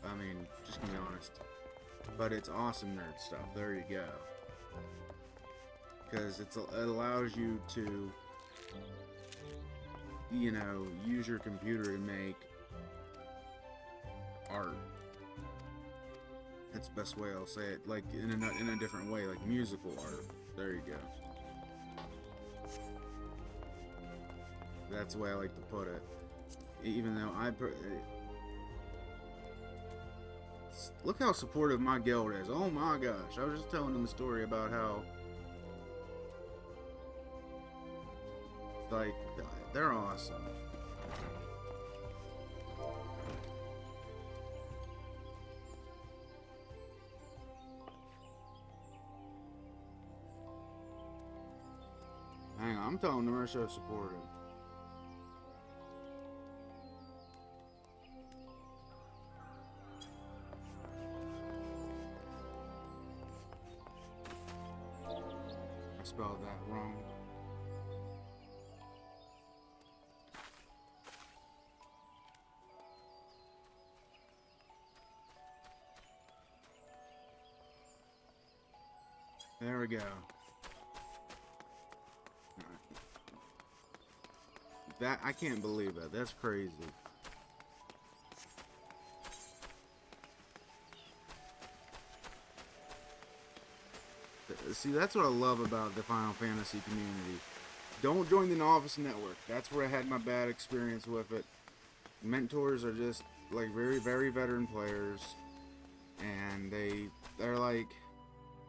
I mean, just to be honest, but it's awesome nerd stuff. There you go. Because it allows you to, you know, use your computer to make art. That's the best way I'll say it. Like in a different way, like musical art. There you go. That's the way I like to put it. Even though look how supportive my guild is. Oh my gosh! I was just telling them a story about how, like, they're awesome. Hang on, I'm telling them they're so supportive. I spelled that wrong. There we go. that, I can't believe it. That's crazy. See, that's what I love about the Final Fantasy community. Don't join the Novice Network. That's where I had my bad experience with it. Mentors are just like very, very veteran players, and they're like,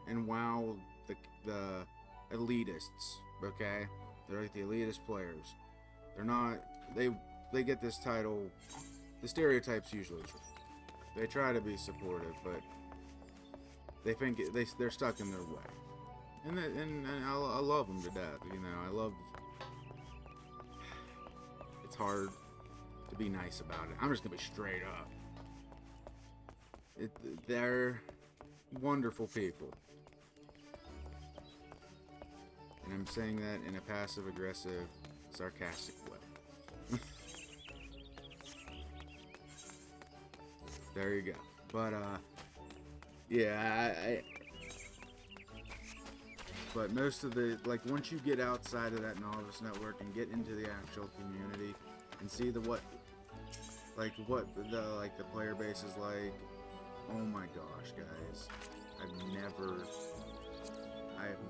and WoW, the elitists. Okay, they're like the elitist players. They're not. They get this title. The stereotype's usually true. They try to be supportive, but they think they're stuck in their way. And I love them to death. You know, I love. It's hard to be nice about it. I'm just gonna be straight up. They're wonderful people, and I'm saying that in a passive-aggressive, sarcastic way. There you go. But yeah, but most of the, like, once you get outside of that Novice Network and get into the actual community and see what the player base is like, oh my gosh, guys, I have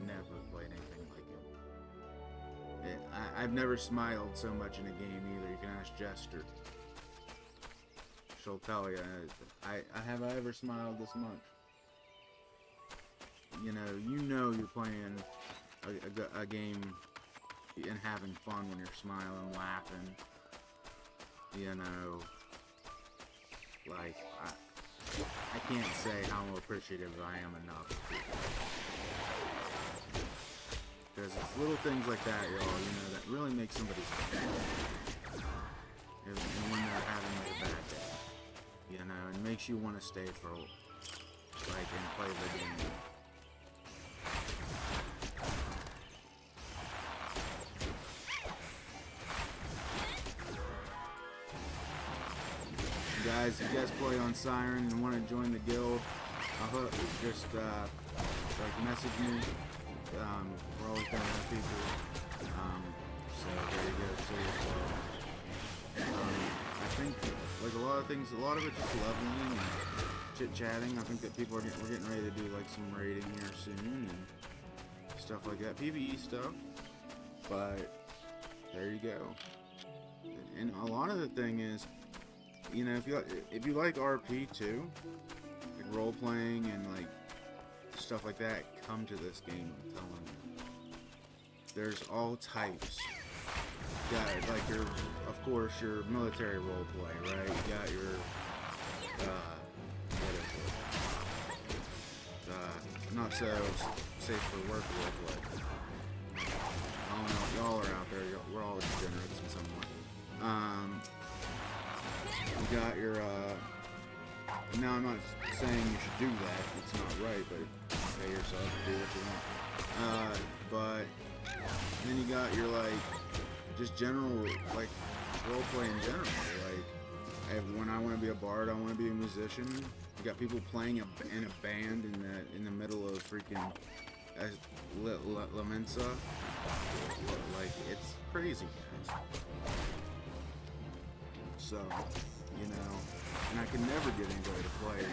never played anything like it. I've never smiled so much in a game either. You can ask Jester. She'll tell you. Have I ever smiled this much? You know you're playing a game and having fun when you're smiling, laughing. You know, like, I can't say how appreciative I am enough. Because it's little things like that, y'all, that really make somebody's day. And when they're having like a bad day. It makes you want to stay for, like, and play the game. Guys, if you guys play on Siren and want to join the guild, just like message me. We're always gonna have people. So there you go. I think like a lot of it just leveling and chit chatting. I think that people we're getting ready to do like some raiding here soon and stuff like that, PvE stuff. But there you go. And a lot of the thing is, if you like RP too, like role playing and like stuff like that, come to this game. I'm telling you, there's all types. You got like of course, your military role play, right? You got your what is it? Not so safe for work role play. I don't know. Y'all are out there. We're all degenerates in some way. You got your, now I'm not saying you should do that, it's not right, but pay yourself to do what you want. But then you got your, like, just general, like, roleplay in general. Like, when I want to be a bard, I want to be a musician. You got people playing in a band in the middle of freaking La Mensa. Like, it's crazy, guys. So, and I can never get anybody to play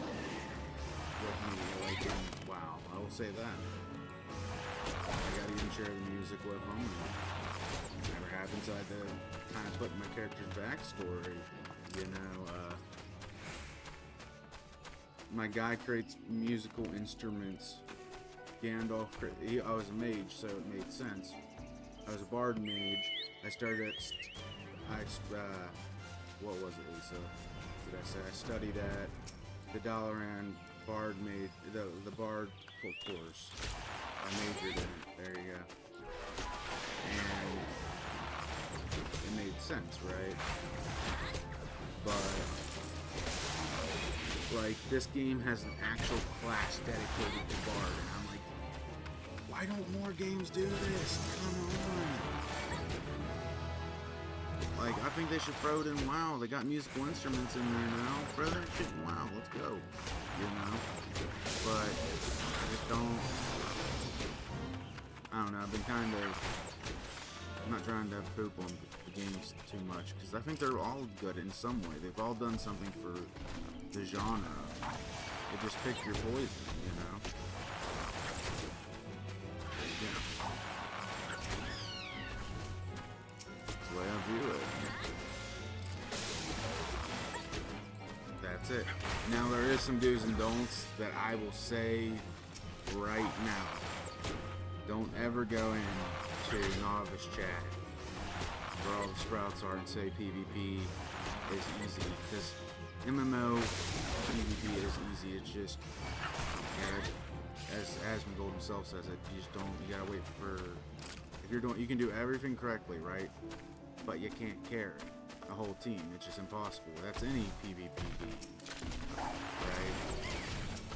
with me, like, WoW. I will say that. I gotta even share the music with them. It never happens. I had to kind of put my character's backstory, my guy creates musical instruments. Gandalf, I was a mage, so it made sense. I was a bard mage. I started what was it, Lisa? Did I say I studied at the Dalaran Bard the Bard course. I majored in it. There you go. And it made sense, right? But like this game has an actual class dedicated to Bard, and I'm like, why don't more games do this? Come on. Like, I think they should throw it in WoW. They got musical instruments in there now. Throw that shit in WoW. Let's go. But I just don't. I don't know. I've been kind of. I'm not trying to poop on the the games too much, because I think they're all good in some way. They've all done something for the genre. They just pick your poison, you know? Yeah. That's the way I view it. That's it. Now there is some do's and don'ts that I will say right now. Don't ever go in to novice chat where all the sprouts are and say PvP is easy, because MMO PvP is easy. It's just, as Asmongold himself says it, you just don't, you gotta wait for, if you're doing, you can do everything correctly, right? But you can't carry a whole team. It's just impossible. That's any PvP game, right?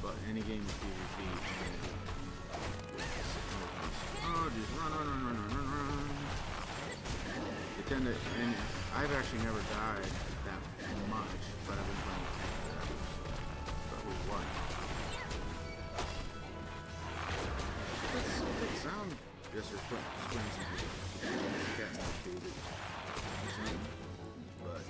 But any game of PvP, oh, just run. You tend to, and I've actually never died that much, but I've been playing forever, so, but who won? Does it sound just or explain something? It's a cat and mouse too, but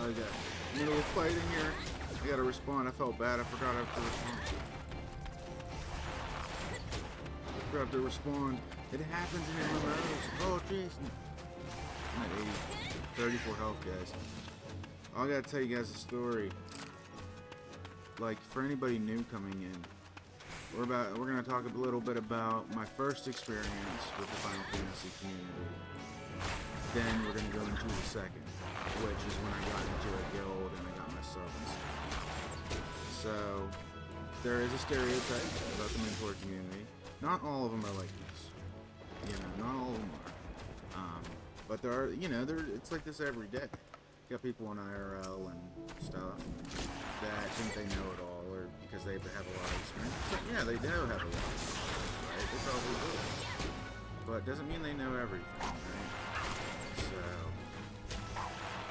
I got middle of fighting here. I gotta respond. I felt bad. I forgot I have to respond. I forgot to respond. It happens in MMOs. Oh, jeez. I'm at 80. 34 health, guys. I gotta tell you guys a story. Like, for anybody new coming in, we're gonna talk a little bit about my first experience with the Final Fantasy community. Then we're gonna go into the second, which is when I got into a guild and I got my sub and stuff. So there is a stereotype about the mentor community. Not all of them are like this. You know, not all of them are. But there are, you know, it's like this every day. You got people on IRL and stuff that think they know it all, or because they have a lot of experience. So, yeah, they do have a lot of experience, right? They probably do. But it doesn't mean they know everything, right? So,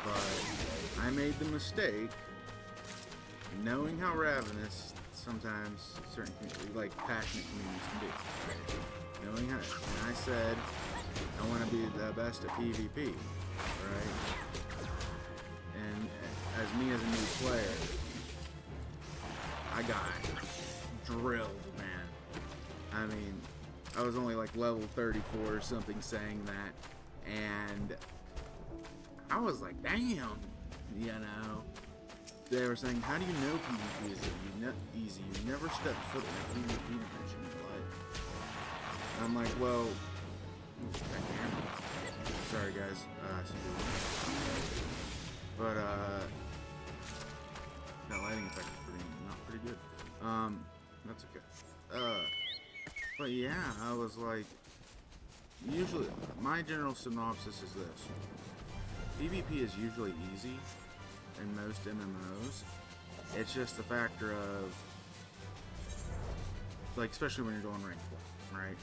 but I made the mistake knowing how ravenous sometimes certain, like, passionate communities can be, right? Knowing how, and I said, I want to be the best at PvP, right? And as me as a new player, I got drilled, man. I mean, I was only like level 34 or something saying that, and I was like, damn, you know. They were saying, how do you know PvP is easy? You never stepped foot in a PvP dimension in your life. And I'm like, well, sorry guys, but that lighting effect is not pretty good. That's okay. But yeah, I was like, usually my general synopsis is this: PvP is usually easy in most MMOs. It's just a factor of, like, especially when you're doing ranked play, right?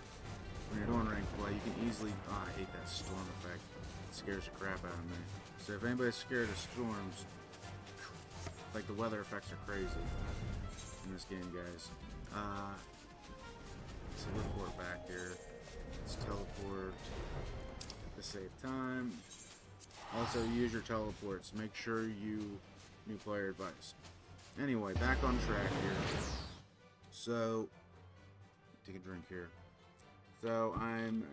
When you're doing ranked play, you can easily, I hate that storm effect. It scares the crap out of me. So if anybody's scared of storms, like, the weather effects are crazy in this game, guys. Let's teleport back here. Let's teleport to save time. Also, use your teleports. Make sure you, new player advice. Anyway, back on track here. So, take a drink here. So, I'm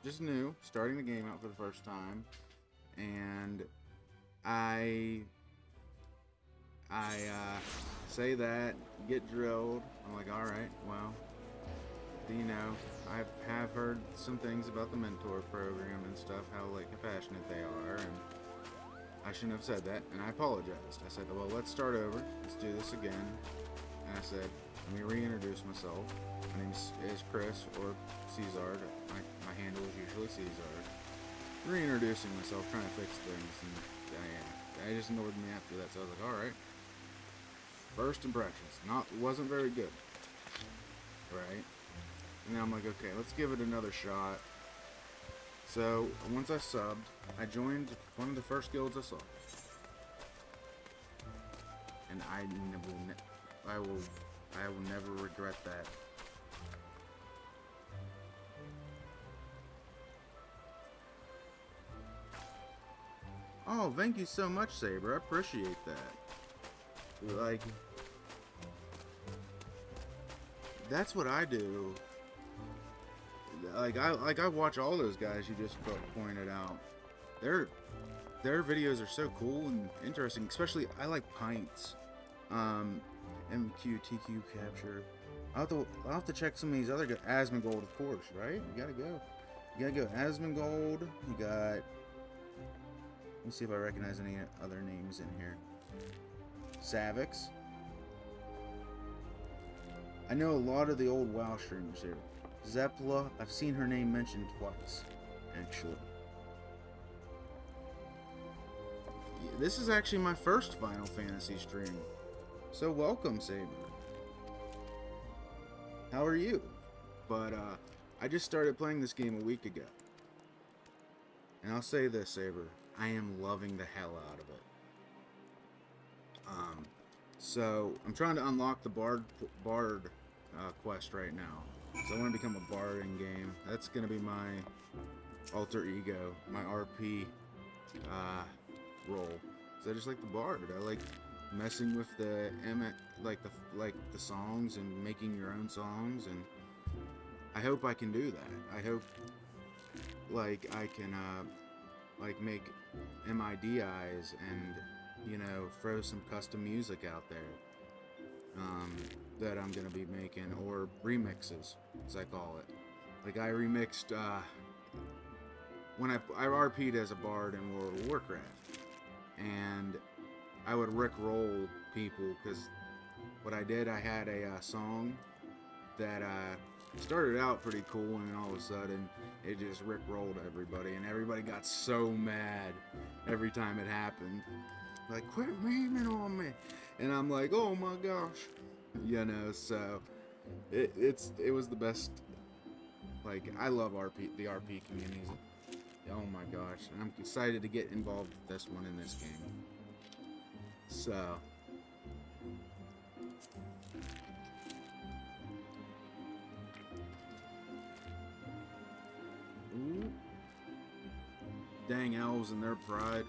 just new, starting the game out for the first time, and I say that, get drilled. I'm like, alright, well, you know, I have heard some things about the mentor program and stuff, how, like, passionate they are, and I shouldn't have said that, and I apologized. I said, well, let's start over, let's do this again, and I said, let me reintroduce myself. My name is Chris, or Czardd. My handle is usually Czardd. Reintroducing myself, trying to fix things, and They just ignored me after that, so I was like, alright. First impressions. Wasn't very good. Right? And now I'm like, okay, let's give it another shot. So, once I subbed, I joined one of the first guilds I saw. And I will never regret that. Oh, thank you so much, Saber. I appreciate that. Like, that's what I do. Like I watch all those guys you just pointed out. Their videos are so cool and interesting. Especially, I like Pints, MQ, TQ Capture. I'll have to check some of these other guys. Asmongold, of course, right? You gotta go. Asmongold. You got. Let me see if I recognize any other names in here. Savix. I know a lot of the old WoW streamers here. Zepla, I've seen her name mentioned twice, actually. Yeah, this is actually my first Final Fantasy stream. So welcome, Saber. How are you? But, I just started playing this game a week ago. And I'll say this, Saber. I am loving the hell out of it. So I'm trying to unlock the Bard quest right now. So I want to become a Bard in game. That's gonna be my alter ego, my RP role. So I just like the Bard. I like messing with the the songs and making your own songs, and I hope I can do that. I hope like I can like make MIDIs and, you know, throw some custom music out there that I'm gonna be making, or remixes, as I call it. Like I remixed when I RP'd as a Bard in World of Warcraft, and I would rickroll people, because what I did, I had a song that started out pretty cool, and then all of a sudden it just rickrolled everybody, and everybody got so mad every time it happened. Like, quit memeing on me, and I'm like, oh my gosh, you know. So it was the best. Like, I love the RP communities. Oh my gosh, and I'm excited to get involved with this one in this game. So. Ooh. Dang elves and their pride.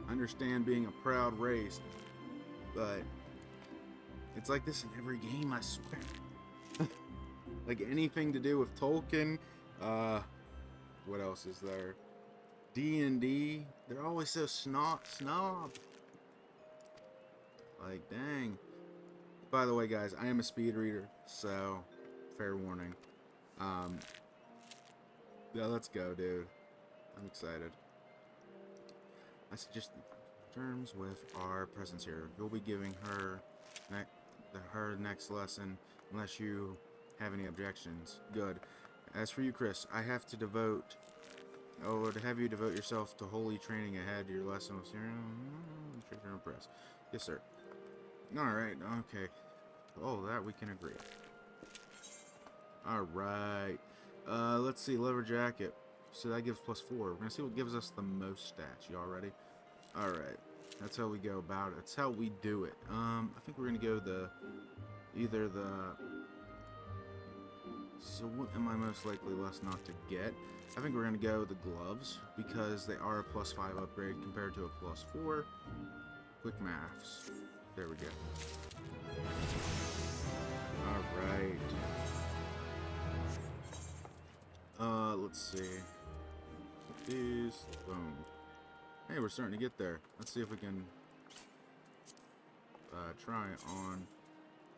I understand being a proud race, but it's like this in every game, I swear. Like anything to do with Tolkien, what else is there? D&D, they're always so snob. Like, dang. By the way, guys, I am a speed reader, so fair warning. Yeah, let's go, dude. I'm excited. I suggest terms with our presence here. You'll be giving her her next lesson unless you have any objections. Good. As for you, Chris, I have to have you devote yourself to holy training ahead. Your lesson was press. Yes, sir. Alright, okay. Oh, that we can agree. Alright. Let's see, leather jacket. So that gives +4. We're gonna see what gives us the most stats. Y'all ready? Alright. That's how we go about it. That's how we do it. I think we're gonna go so what am I most likely less not to get? I think we're gonna go the gloves, because they are a +5 upgrade compared to a +4. Quick maths. There we go. Alright. Let's see. These, boom. Hey, we're starting to get there. Let's see if we can try on.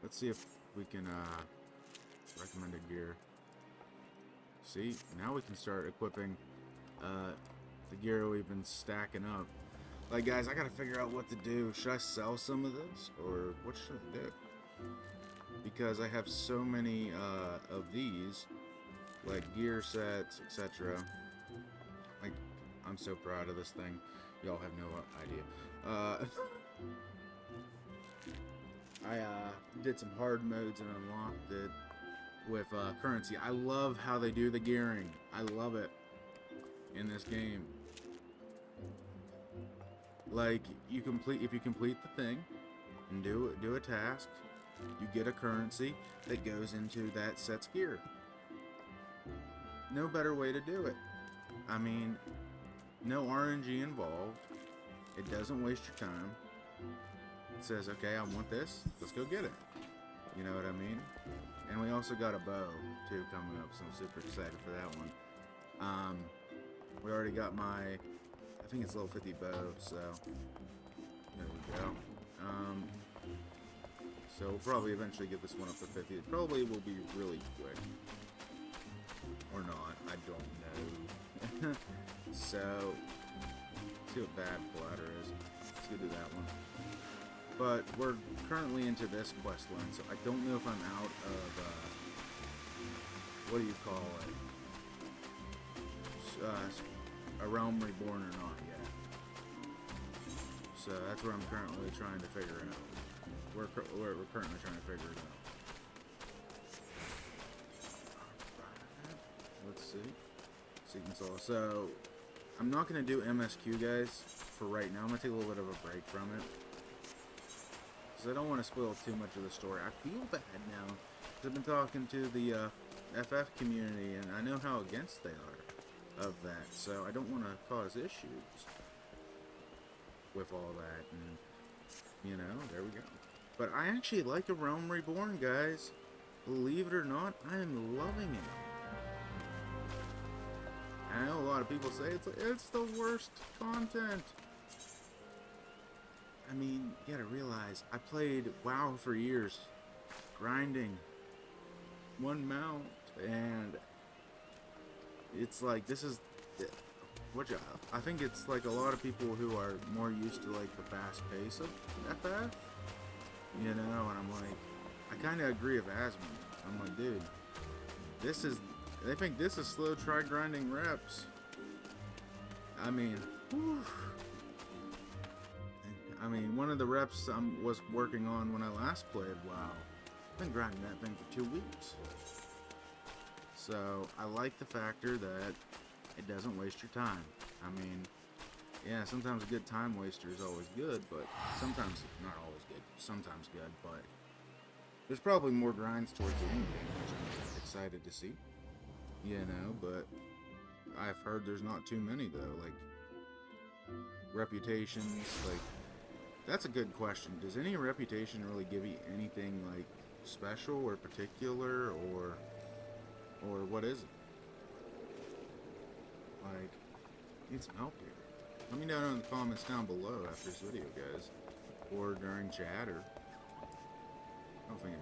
Let's see if we can recommended gear. See, now we can start equipping the gear we've been stacking up. Like, guys, I gotta figure out what to do. Should I sell some of this, or what should I do? Because I have so many of these, like gear sets, etc. Like, I'm so proud of this thing. Y'all have no idea. I did some hard modes and unlocked it with currency. I love how they do the gearing. I love it in this game. Like, if you complete the thing and do a task, you get a currency that goes into that set's gear. No better way to do it. I mean, no RNG involved. It doesn't waste your time. It says, okay, I want this, let's go get it. You know what I mean? And we also got a bow too coming up, so I'm super excited for that one. We already got my, I think it's level 50 bow, so there we go. So we'll probably eventually get this one up to 50. It probably will be really quick. Or not, I don't know. So, let's see what bad bladder is. Let's go do that one. But we're currently into this quest line, so I don't know if I'm out of, what do you call it? A Realm Reborn or not yet. So that's what I'm currently trying to figure out. We're currently trying to figure it out. Let's see. Sequence all. So, I'm not going to do MSQ, guys, for right now. I'm going to take a little bit of a break from it. Because I don't want to spoil too much of the story. I feel bad now. Because I've been talking to the FF community, and I know how against they are of that. So, I don't want to cause issues with all that. And, you know, there we go. But I actually like A Realm Reborn, guys. Believe it or not, I am loving it. I know a lot of people say it's the worst content. I mean, you gotta realize, I played WoW for years, grinding one mount, and it's like, this is, I think it's like a lot of people who are more used to like the fast pace of FF, you know, and I'm like, I kind of agree with Asmund. I'm like, dude, they think this is slow, try grinding reps. I mean, whew. I mean, one of the reps I was working on when I last played WoW, I've been grinding that thing for 2 weeks. So, I like the factor that it doesn't waste your time. I mean, yeah, sometimes a good time waster is always good, but sometimes, not always good, sometimes good, but there's probably more grinds towards the end game, which I'm excited to see. You know, but I've heard there's not too many though, like reputations, like that's a good question. Does any reputation really give you anything like special or particular, or what is it? Like, need some help here. Let me know in the comments down below after this video, guys, or during chat, or I don't think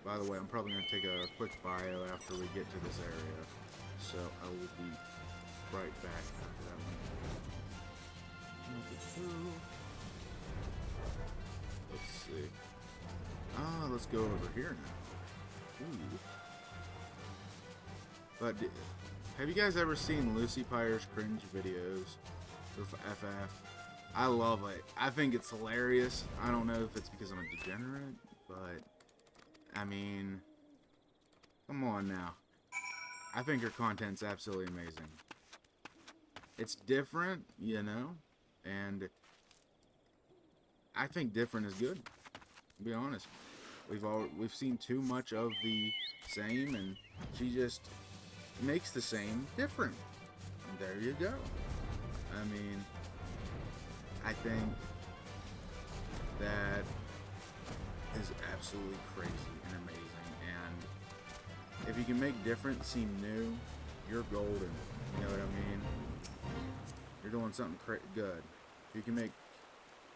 by the way, I'm probably going to take a quick bio after we get to this area, so I will be right back after that one. Let's see. Let's go over here now. Ooh. But have you guys ever seen Lucy Pyre's cringe videos with FF? I love it. I think it's hilarious. I don't know if it's because I'm a degenerate, but I mean, come on now. I think her content's absolutely amazing. It's different, you know, and I think different is good, to be honest. We've seen too much of the same, and she just makes the same different. And there you go. I mean, I think that is absolutely crazy and amazing, and if you can make different seem new, you're golden. You know what I mean? You're doing something good. If you can make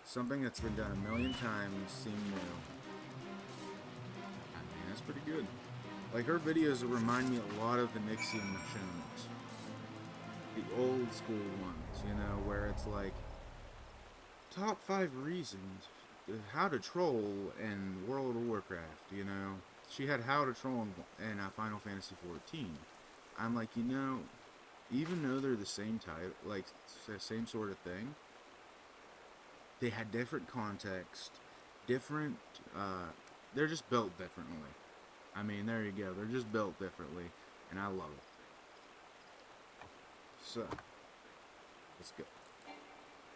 something that's been done a million times seem new, I mean, that's pretty good. Like, her videos remind me a lot of the Nixium Michonnes, the old school ones, you know, where it's like top 5 reasons how to troll in World of Warcraft, you know. She had how to troll in Final Fantasy XIV. I'm like, you know, even though they're the same type, like the same sort of thing, they had different context, different, they're just built differently. I mean, there you go, they're just built differently, and I love it. So, let's go.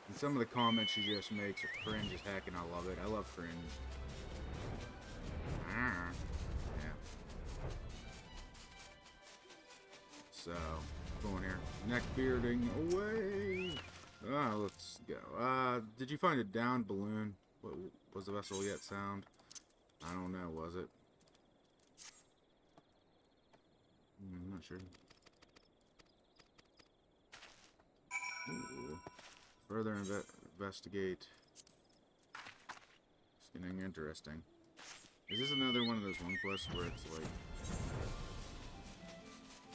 And some of the comments she just makes are cringe as heck, and I love it. I love cringe. Yeah. So, going here. Neck bearding away. Let's go. Did you find a downed balloon? What was the vessel yet sound? I don't know, was it? I'm not sure. Ooh. Further investigate. It's getting interesting. Is this another one of those one quests where it's like,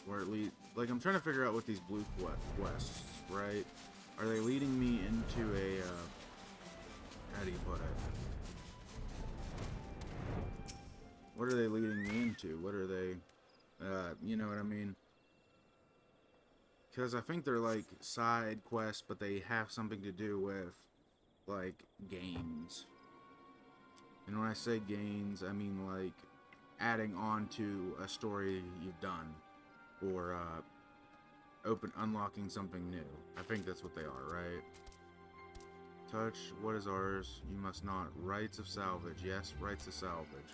where it lead? Like, I'm trying to figure out what these blue quests, right? Are they leading me into a? How do you put it? What are they leading me into? What are they? You know what I mean? Because I think they're like side quests, but they have something to do with like games. And when I say gains, I mean like adding on to a story you've done, or unlocking something new. I think that's what they are, right? Touch what is ours. You must not. Rights of salvage. Yes, rights of salvage.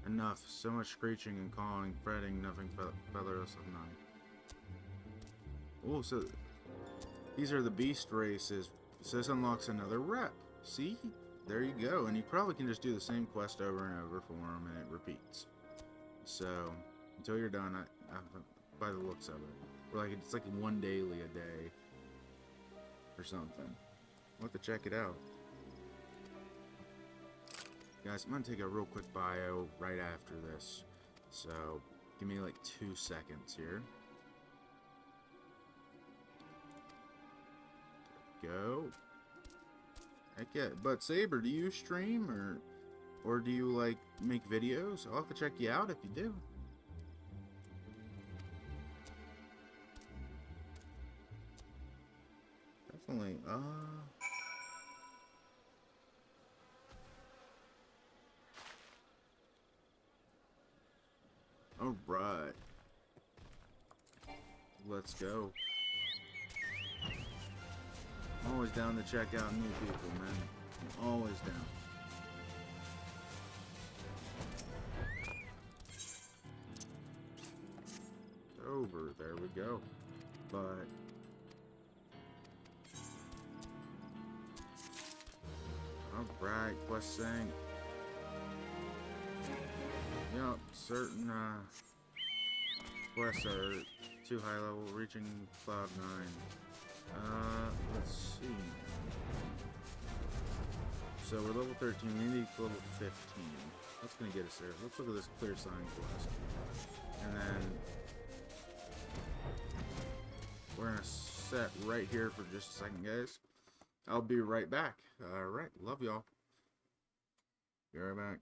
Enough. So much screeching and calling, fretting, nothing feathers of none. Oh, so these are the beast races. So this unlocks another rep. See? There you go. And you probably can just do the same quest over and over for them, and it repeats. So, until you're done, by the looks of it. Or like, it's like one daily a day. Or something. We'll have to check it out. Guys, I'm going to take a real quick bio right after this. So, give me like 2 seconds here. Go. Heck yeah. But Saber, do you stream or do you like make videos? I'll have to check you out if you do. Definitely. All right. Let's go. I'm always down to check out new people, man. I'm always down. Over. There we go. But alright, quest sync. Yep, certain quests are too high level, reaching cloud 9. Let's see. So we're level 13, we need level 15. That's gonna get us there. Let's look at this clear sign quest. And then we're gonna set right here for just a second, guys. I'll be right back. Alright, love y'all. Be right back.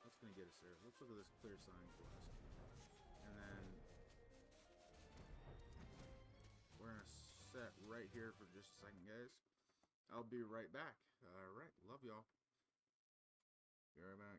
That's gonna get us there. Let's look at this clear sign quest. And then we're gonna set right here for just a second, guys. I'll be right back. Alright, love y'all. Be right back.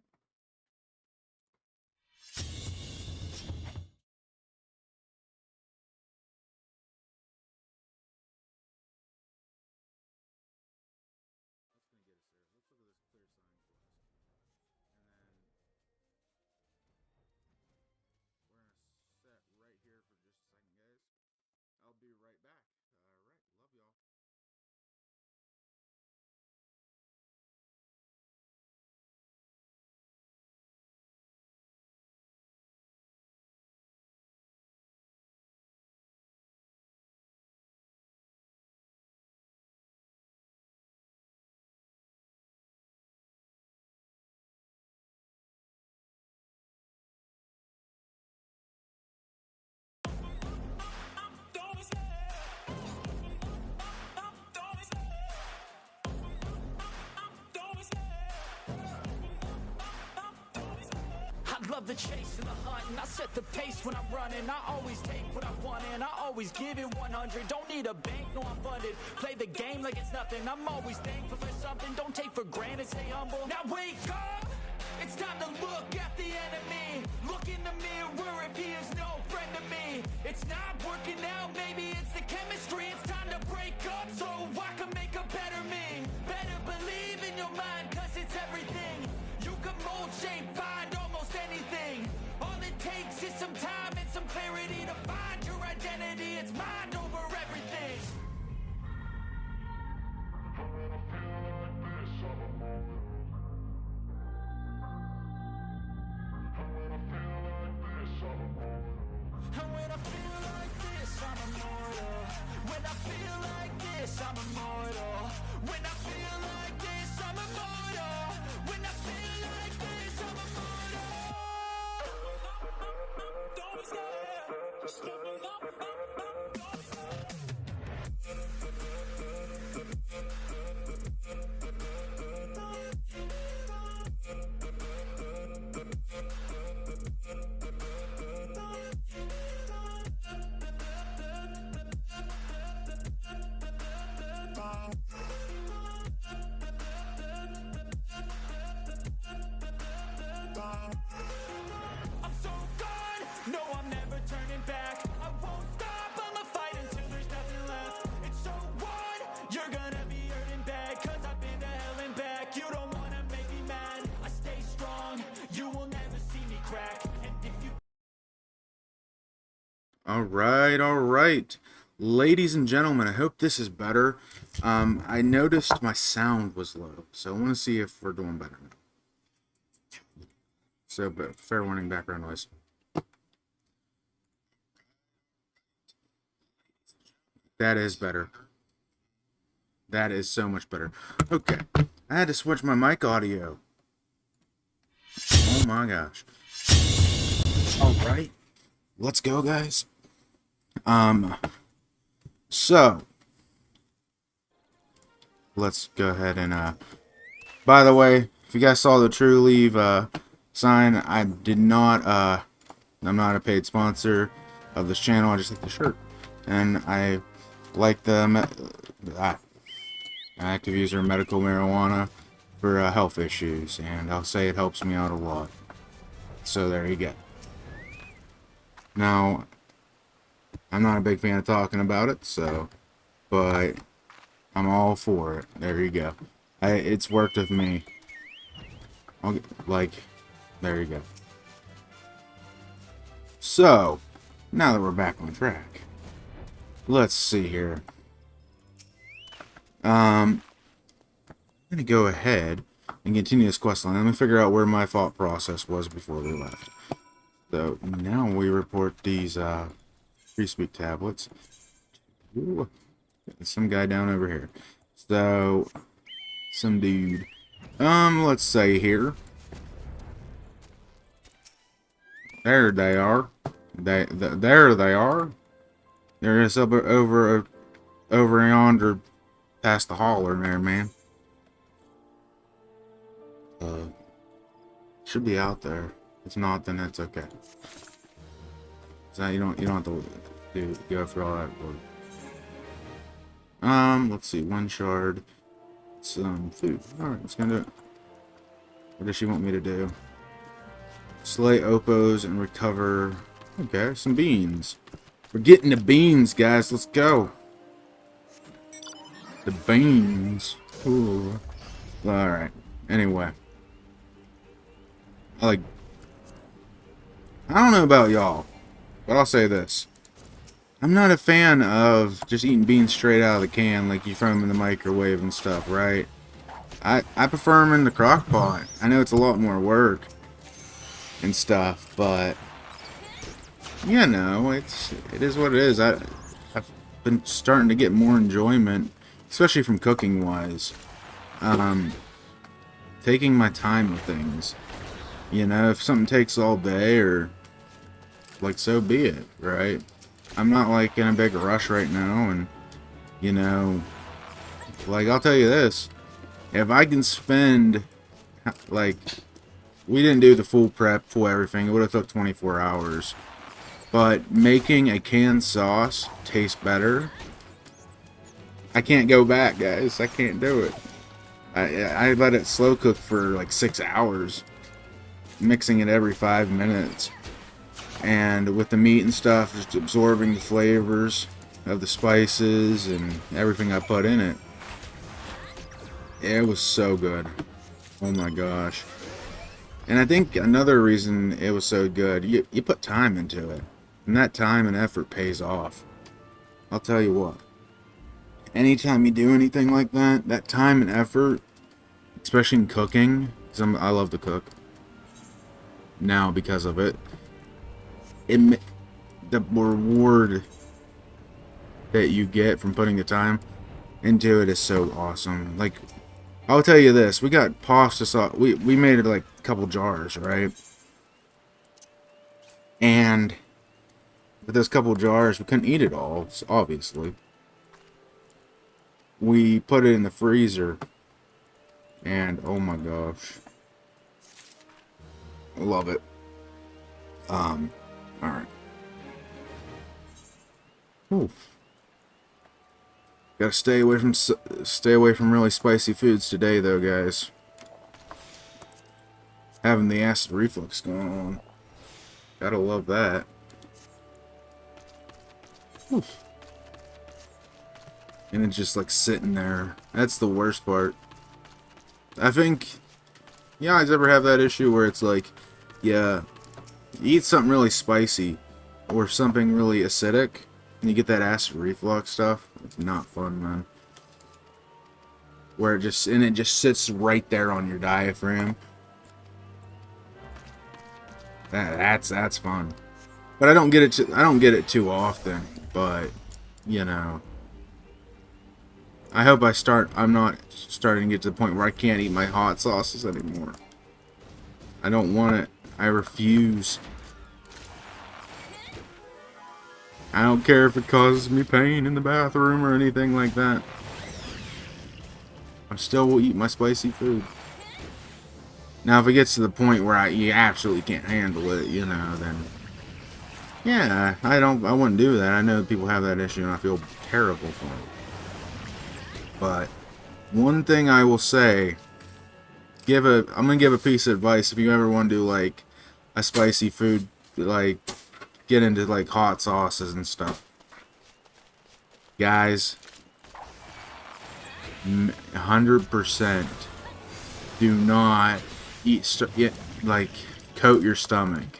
the chase and the hunt, and I set the pace when I'm running. I always take what I want and I always give it 100. Don't need a bank, no I'm funded. Play the game like it's nothing. I'm always thankful for something. Don't take for granted, stay humble. Now wake up! It's time to look at the enemy. Look in the mirror if he is no friend to me. It's not working out, maybe it's the chemistry. It's time to break up so I can make a better me. Better believe in your mind, cause it's everything. You can mold, shape, find almost anything. All it takes is some time and some clarity to find your identity. It's mind over everything. And when I feel like this, I'm immortal. When I feel like this, I'm immortal. When I feel like this, I'm immortal. When I feel like this, I'm immortal. Don't stop, stepping up, don't stop. I'm so gone, no I'm never turning back. I won't stop, I'ma fight until there's nothing left. It's so what? You're gonna be hurting bad, cause I've been to hell and back. You don't wanna make me mad, I stay strong. You will never see me crack. And if you All right. Ladies and gentlemen, I hope this is better. I noticed my sound was low, so I want to see if we're doing better now. So, but fair warning, background noise. That is better. That is so much better. Okay, I had to switch my mic audio. Oh my gosh. All right, let's go, guys. So let's go ahead and by the way, if you guys saw the True Leave sign, I did not I'm not a paid sponsor of this channel. I just like the shirt, and I like the active user of medical marijuana for health issues, and I'll say it helps me out a lot. So there you go. Now, I'm not a big fan of talking about it, so, but I'm all for it. There you go. It's worked with me. There you go. So, now that we're back on track, let's see here. I'm gonna go ahead and continue this quest line. Let me figure out where my thought process was before we left. So, now we report these, free speak tablets. Ooh, some guy down over here. So, some dude. Let's say here. There they are. There they are. They're just up over yonder, past the holler there, man. Should be out there. If not, then that's okay. So you don't have to go through all that work. Let's see, 1 shard, some food. Alright, let's gonna do it. What does she want me to do? Slay Opos and recover. Okay, some beans. We're getting the beans, guys. Let's go. The beans. Ooh. Alright. Anyway. I don't know about y'all, but I'll say this. I'm not a fan of just eating beans straight out of the can, like you throw them in the microwave and stuff, right? I prefer them in the crock pot. I know it's a lot more work and stuff, but you know, it is what it is. I've been starting to get more enjoyment, especially from cooking wise. Taking my time with things. You know, if something takes all day, or like, so be it, right? I'm not like in a big rush right now, and you know, like, I'll tell you this, if I can spend like we didn't do the full prep, full everything. It would have took 24 hours. But making a canned sauce taste better, I can't go back, guys. I can't do it. I let it slow cook for like 6 hours, mixing it every 5 minutes. And with the meat and stuff, just absorbing the flavors of the spices and everything I put in it. It was so good. Oh my gosh. And I think another reason it was so good, you put time into it. And that time and effort pays off. I'll tell you what. Anytime you do anything like that, that time and effort, especially in cooking, because I love to cook now because of it, the reward that you get from putting the time into it is so awesome. Like, I'll tell you this, we got pasta sauce, we made it like a couple jars, right? And with those couple jars, we couldn't eat it all, obviously. We put it in the freezer, and oh my gosh, I love it. Alright. Gotta stay away from really spicy foods today, though, guys. Having the acid reflux going on. Gotta love that. Oof. And it's just like sitting there. That's the worst part. I think, you guys ever have that issue where it's like, yeah, you eat something really spicy or something really acidic, and you get that acid reflux stuff? It's not fun, man. Where it just sits right there on your diaphragm. That's fun. But I don't get it too often, but you know, I hope I'm not starting to get to the point where I can't eat my hot sauces anymore. I don't want it. I refuse. I don't care if it causes me pain in the bathroom or anything like that. I still will eat my spicy food. Now, if it gets to the point where you absolutely can't handle it, you know, then yeah, I wouldn't do that. I know people have that issue, and I feel terrible for them. But one thing I will say, I'm gonna give a piece of advice if you ever want to do like a spicy food, like get into like hot sauces and stuff. Guys, 100% do not coat your stomach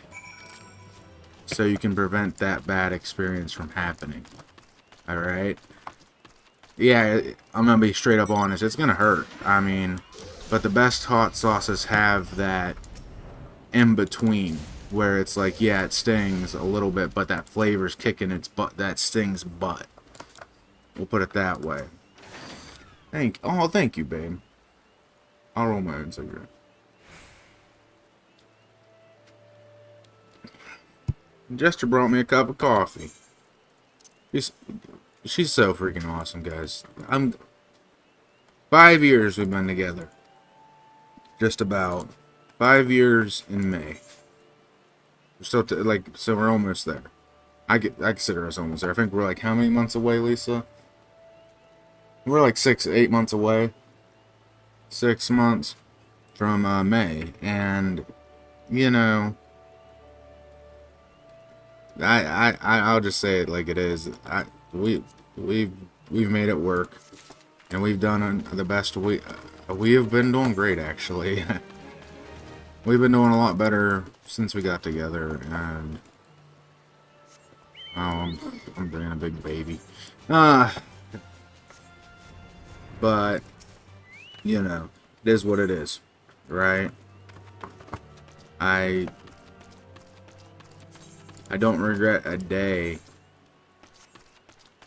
so you can prevent that bad experience from happening. Alright? Yeah, I'm gonna be straight up honest, it's gonna hurt. I mean, but the best hot sauces have that in between where it's like, yeah, it stings a little bit, but that flavor's kicking its butt, that stings butt. We'll put it that way. Thank you, babe. I'll roll my own cigarette. Jester brought me a cup of coffee. She's so freaking awesome, guys. 5 years we've been together. Just about 5 years in May. We're still so we're almost there. I consider us almost there. I think we're like how many months away, Lisa? We're like 8 months away. 6 months from May, and you know, I'll just say it like it is. We've made it work, and we've done the best we have been doing great, actually. We've been doing a lot better since we got together, and I'm being a big baby. But you know, it is what it is, right? I don't regret a day.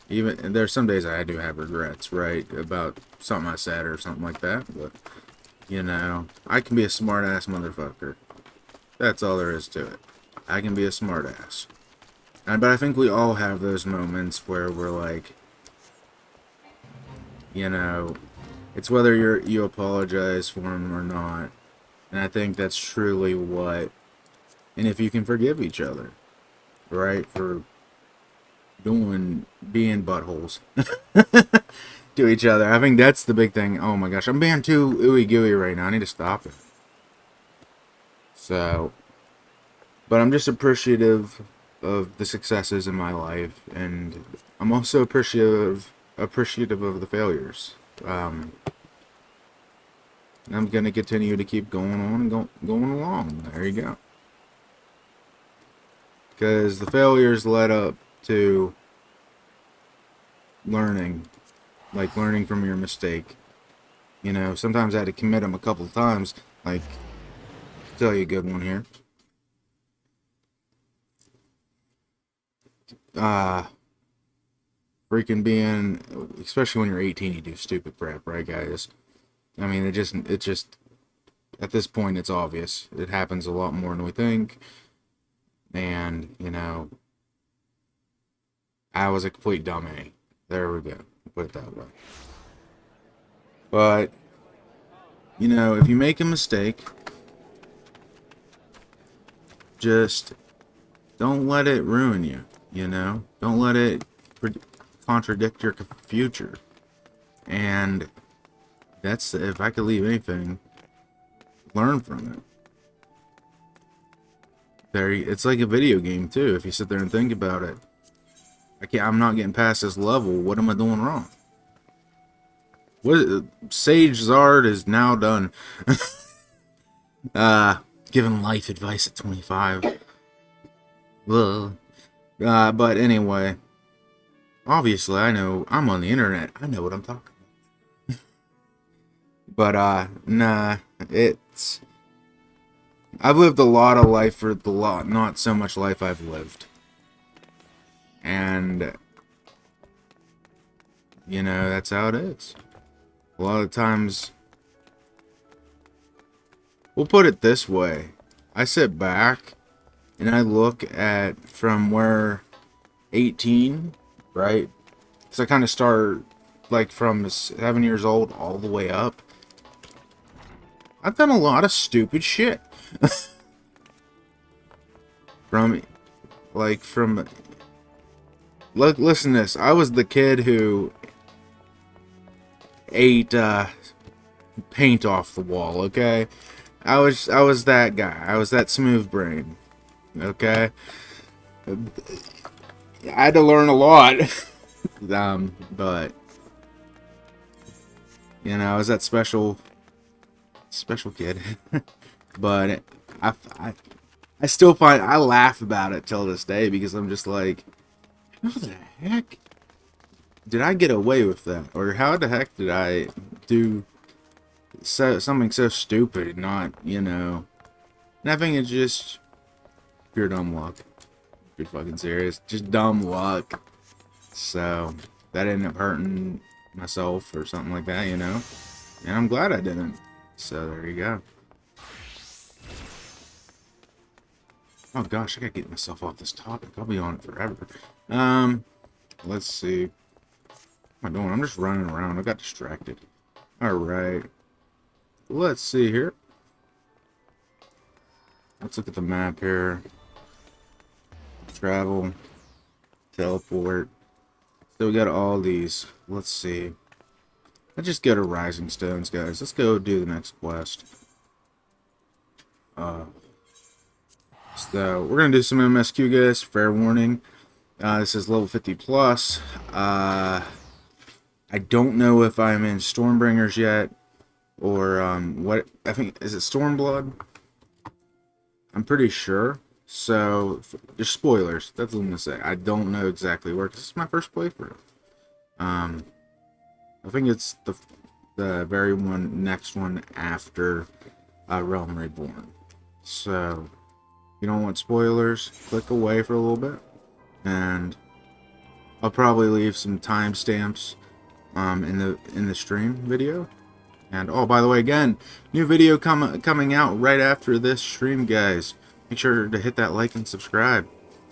Even there's some days I do have regrets, right, about something I said or something like that, but you know, I can be a smart ass motherfucker. That's all there is to it. I can be a smart ass. But I think we all have those moments where we're like, you know, it's whether you apologize for them or not. And I think that's truly what, and if you can forgive each other, right, for being buttholes to each other. I think that's the big thing. Oh my gosh, I'm being too ooey gooey right now. I need to stop it. So, but I'm just appreciative of the successes in my life, and I'm also appreciative of the failures. And I'm gonna continue to keep going on and going along. There you go. Because the failures led up to learning, like learning from your mistake. You know, sometimes I had to commit them a couple of times. Like, I'll tell you a good one here. Freaking being, especially when you're 18, you do stupid crap, right, guys? I mean, it just, at this point, it's obvious. It happens a lot more than we think. And, you know, I was a complete dummy. There we go. Put it that way. But, you know, if you make a mistake, just don't let it ruin you, you know? Don't let it contradict your future. And that's, if I could leave anything, learn from it. It's like a video game too. If you sit there and think about it, I'm not getting past this level. What am I doing wrong? Sage Czardd is now done. Giving life advice at 25. But anyway, obviously I know I'm on the internet. I know what I'm talking about. But nah, I've lived a lot of life for the lot, not so much life I've lived. And, you know, that's how it is. A lot of times, we'll put it this way. I sit back and I look at from where 18, right? Because I kind of start like from 7 years old all the way up. I've done a lot of stupid shit. Look, listen to this. I was the kid who ate paint off the wall, okay? I was that guy. I was that smooth brain, okay? I had to learn a lot. But you know, I was that special kid. But I still I laugh about it till this day, because I'm just like, how the heck did I get away with that? Or how the heck did I do something so stupid and not, you know? And I think it's just pure dumb luck. Be fucking serious. Just dumb luck. So that ended up hurting myself or something like that, you know? And I'm glad I didn't. So there you go. Oh gosh, I gotta get myself off this topic. I'll be on it forever. Let's see. What am I doing? I'm just running around. I got distracted. Alright. Let's see here. Let's look at the map here. Travel. Teleport. So we got all these. Let's see. Let's just go to Rising Stones, guys. Let's go do the next quest. So we're gonna do some MSQ, guys. Fair warning. This is level 50 plus. I don't know if I'm in Stormbringers yet, or what. I think, is it Stormblood? I'm pretty sure. So just spoilers. That's what I'm gonna say. I don't know exactly where. 'Cause this is my first playthrough. I think it's the very next one after Realm Reborn. So you don't want spoilers, click away for a little bit, and I'll probably leave some timestamps in the stream video. And oh, by the way, again, new video coming out right after this stream, guys. Make sure to hit that like and subscribe.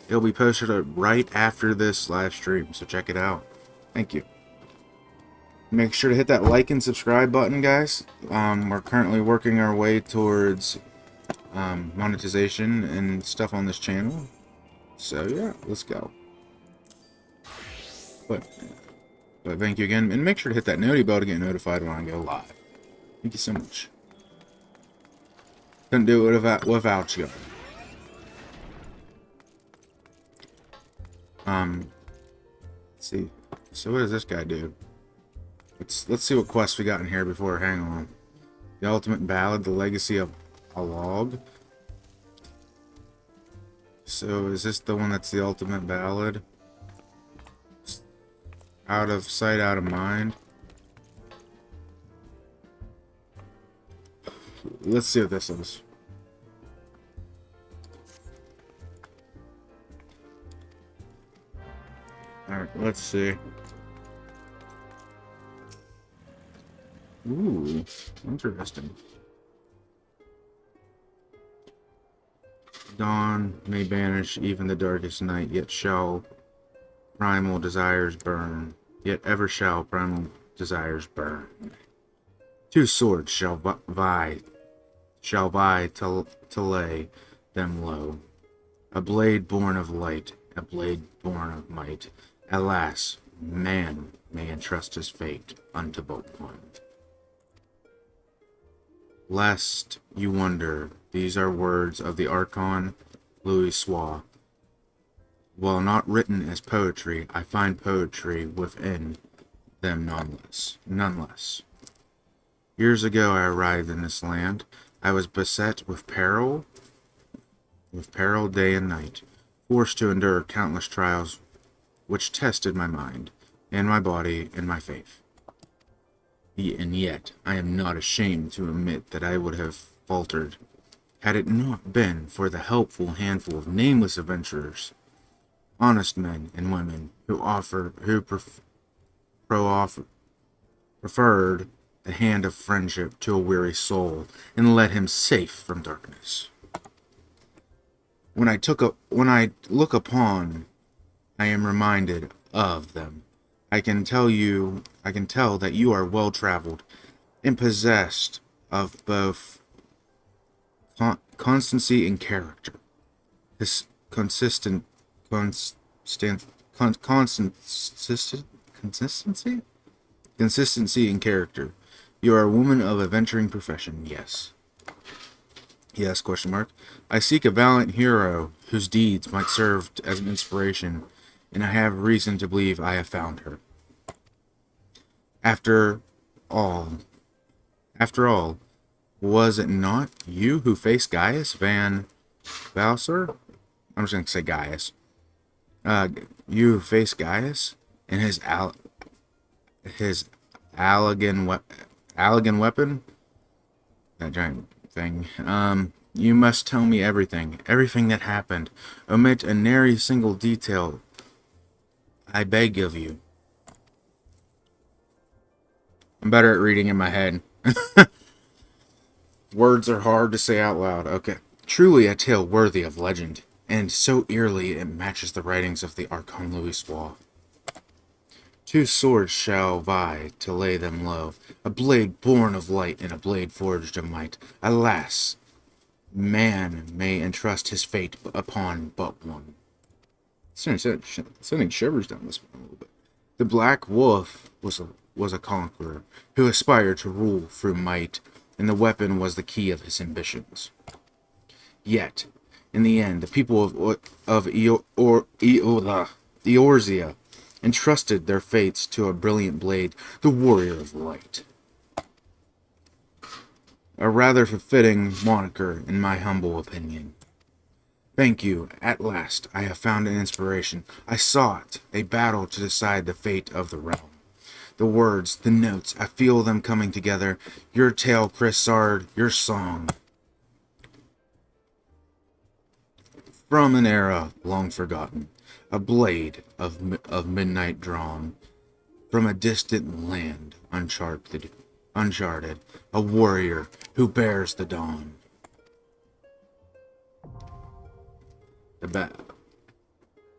It'll be posted right after this live stream, so check it out. Thank you. Make sure to hit that like and subscribe button, guys. We're currently working our way towards monetization and stuff on this channel. So yeah, let's go. But thank you again, and make sure to hit that noti bell to get notified when I go live. Thank you so much. Couldn't do it without you. Let's see. So what does this guy do? Let's see what quests we got in here before. Hang on. The Ultimate Ballad, the Legacy of a Log. So is this the one that's the Ultimate Ballad? Out of sight, out of mind. Let's see what this is. Alright, let's see. Ooh, interesting. Dawn may banish even the darkest night, yet shall primal desires burn. Yet ever shall primal desires burn. Two swords shall vie to lay them low. A blade born of light, a blade born of might. Alas, man may entrust his fate unto but one. Lest you wonder, these are words of the Archon Louis Soir. While not written as poetry, I find poetry within them nonetheless. Years ago I arrived in this land. I was beset with peril day and night, forced to endure countless trials which tested my mind, and my body, and my faith. And yet, I am not ashamed to admit that I would have faltered, had it not been for the helpful handful of nameless adventurers, honest men and women who preferred the hand of friendship to a weary soul, and led him safe from darkness. When I look upon, I am reminded of them. I can tell that you are well traveled and possessed of both constancy and character. This consistency and character. You are a woman of adventuring profession, yes. Yes, question mark. I seek a valiant hero whose deeds might serve as an inspiration, and I have reason to believe I have found her. After all, was it not you who faced Gaius Van Valser? I'm just going to say Gaius. You who faced Gaius and his Allagan weapon? That giant thing. You must tell me everything that happened. Omit a nary single detail, I beg of you. I'm better at reading in my head. Words are hard to say out loud. Okay. Truly a tale worthy of legend, and so eerily it matches the writings of the Archon Louis Soir. Two swords shall vie to lay them low, a blade born of light and a blade forged of might. Alas, man may entrust his fate upon but one. Sending shivers down this one a little bit. The Black Wolf was a conqueror who aspired to rule through might, and the weapon was the key of his ambitions. Yet, in the end, the people of Eorzea entrusted their fates to a brilliant blade, the Warrior of Light. A rather fitting moniker, in my humble opinion. Thank you. At last, I have found an inspiration. I sought a battle to decide the fate of the realm. The words, the notes, I feel them coming together. Your tale, Chris Czardd, your song. From an era long forgotten, a blade of midnight drawn, from a distant land uncharted, a warrior who bears the dawn. That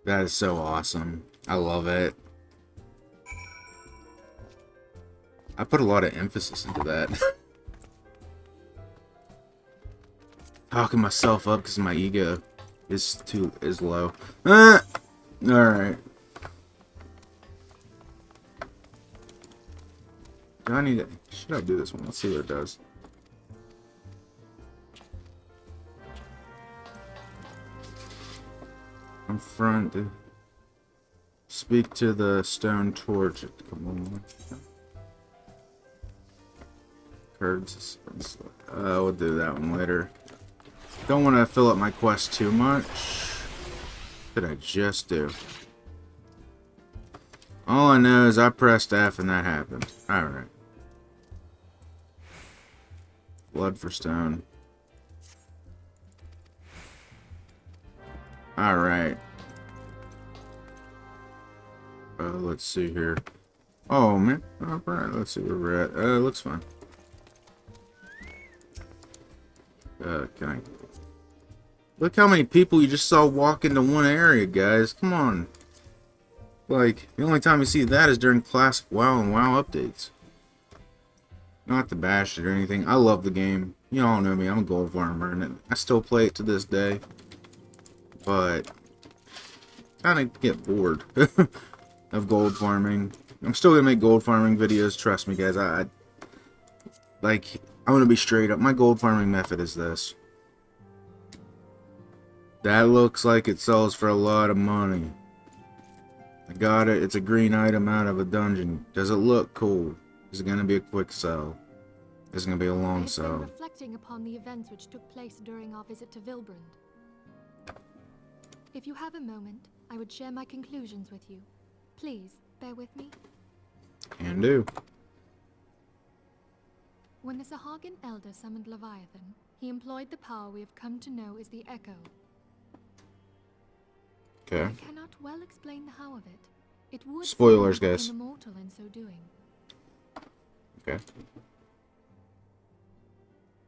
is so awesome. I love it. I put a lot of emphasis into that. Talking myself up because my ego is low. Alright. Do I need to... Should I do this one? Let's see what it does. Confront. Speak to the stone torch. Come on. Curds. We'll do that one later. Don't want to fill up my quest too much. What did I just do? All I know is I pressed F and that happened. Alright. Blood for stone. Alright. Let's see here. Oh, man. Alright, let's see where we're at. Looks fine. Can I... Look how many people you just saw walk into one area, guys. Come on. Like, the only time you see that is during classic WoW and WoW updates. Not to bash it or anything. I love the game. You all know me. I'm a gold farmer, and I still play it to this day. But kind of get bored of gold farming. I'm still gonna make gold farming videos. Trust me, guys. I'm gonna be straight up. My gold farming method is this. That looks like it sells for a lot of money. I got it. It's a green item out of a dungeon. Does it look cool? Is it going to be a quick sell? Is it going to be a long sell? Reflecting upon the events which took place during our visit to Vilbrand. If you have a moment, I would share my conclusions with you. Please, bear with me. Can do. When the Sahagin Elder summoned Leviathan, he employed the power we have come to know as the Echo. Okay. I cannot well explain the how of it. It would Spoilers, seem guys. immortal in so doing. Okay.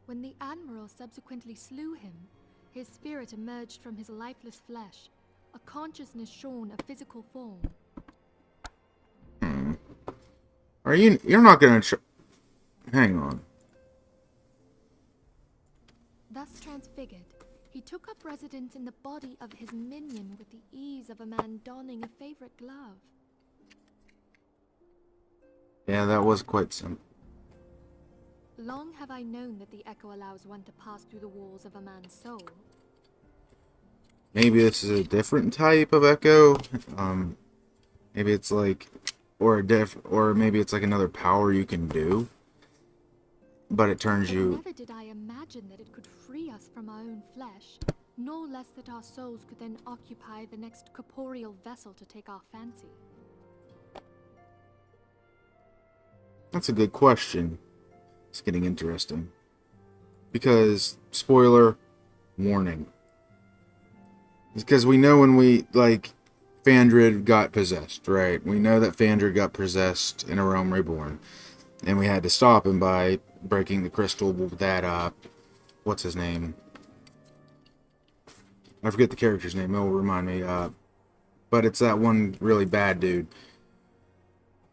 When the Admiral subsequently slew him, his spirit emerged from his lifeless flesh, a consciousness shorn of physical form. Are you... You're not gonna... Hang on. Thus transfigured, he took up residence in the body of his minion with the ease of a man donning a favorite glove. Yeah, that was quite simple. Long have I known that the Echo allows one to pass through the walls of a man's soul. Maybe this is a different type of echo. Maybe it's like... Or maybe it's like another power you can do. But it turns But you... never did I imagine that it could free us from our own flesh, nor less that our souls could then occupy the next corporeal vessel to take our fancy. That's a good question. It's getting interesting. Because, spoiler, warning. It's because we know when we, Fandrid got possessed, right? We know that Fandrid got possessed in A Realm Reborn. And we had to stop him by breaking the crystal that, what's his name? I forget the character's name, it'll remind me. But it's that one really bad dude.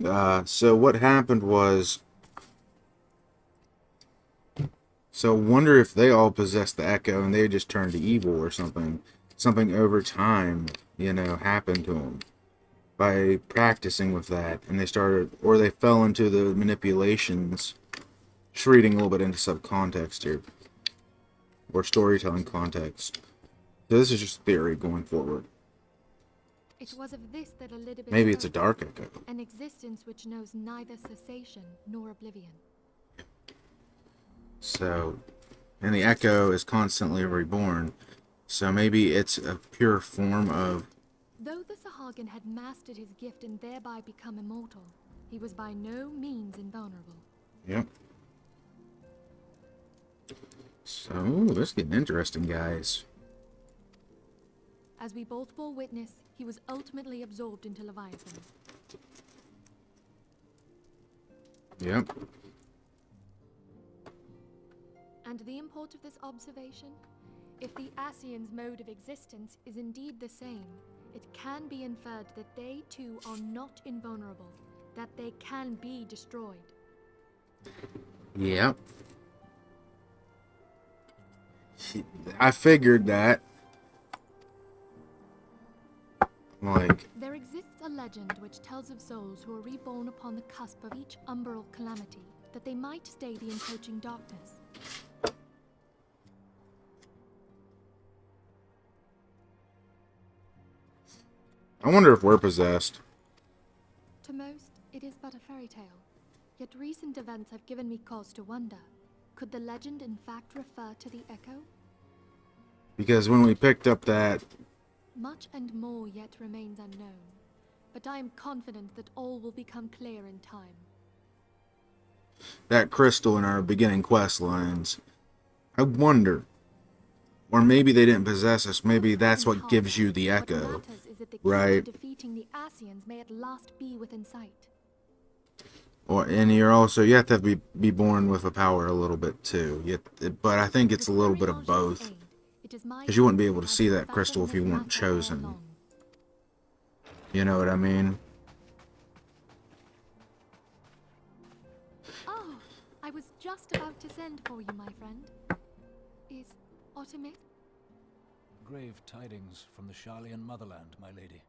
So what happened was... So wonder if they all possessed the Echo and they just turned to evil or something. Something over time, happened to them. By practicing with that, and they started, or they fell into the manipulations. Just reading a little bit into subcontext here, or storytelling context. So this is just theory going forward. It was of this that Elizabeth Maybe it's a spoke, dark echo. an existence which knows neither cessation nor oblivion. So, and the Echo is constantly reborn. So maybe it's a pure form of... Though the Sahagin had mastered his gift and thereby become immortal, he was by no means invulnerable. Yep. So, this is getting interesting, guys. As we both bore witness, he was ultimately absorbed into Leviathan. Yep. And the import of this observation? If the Ascians' mode of existence is indeed the same, it can be inferred that they too are not invulnerable, that they can be destroyed. Yep. I figured that. Like, There exists a legend which tells of souls who are reborn upon the cusp of each umbral calamity, that they might stay the encroaching darkness. I wonder if we're possessed. To most, it is but a fairy tale. Yet recent events have given me cause to wonder. Could the legend in fact refer to the echo? Because when we picked up that, Much and more yet remains unknown, but I am confident that all will become clear in time. that crystal in our beginning quest lines, I wonder, or maybe they didn't possess us. Maybe that's what gives you the What echo, matters is that the key right? to defeating the Asians may at last be within sight. And you're also, you have to be born with a power a little bit too. But I think it's a little bit of both, because you wouldn't be able to see that crystal if you weren't chosen. You know what I mean? Oh, I was just about to send for you, my friend. Is Artemis? Grave tidings from the Sharlayan motherland, my lady.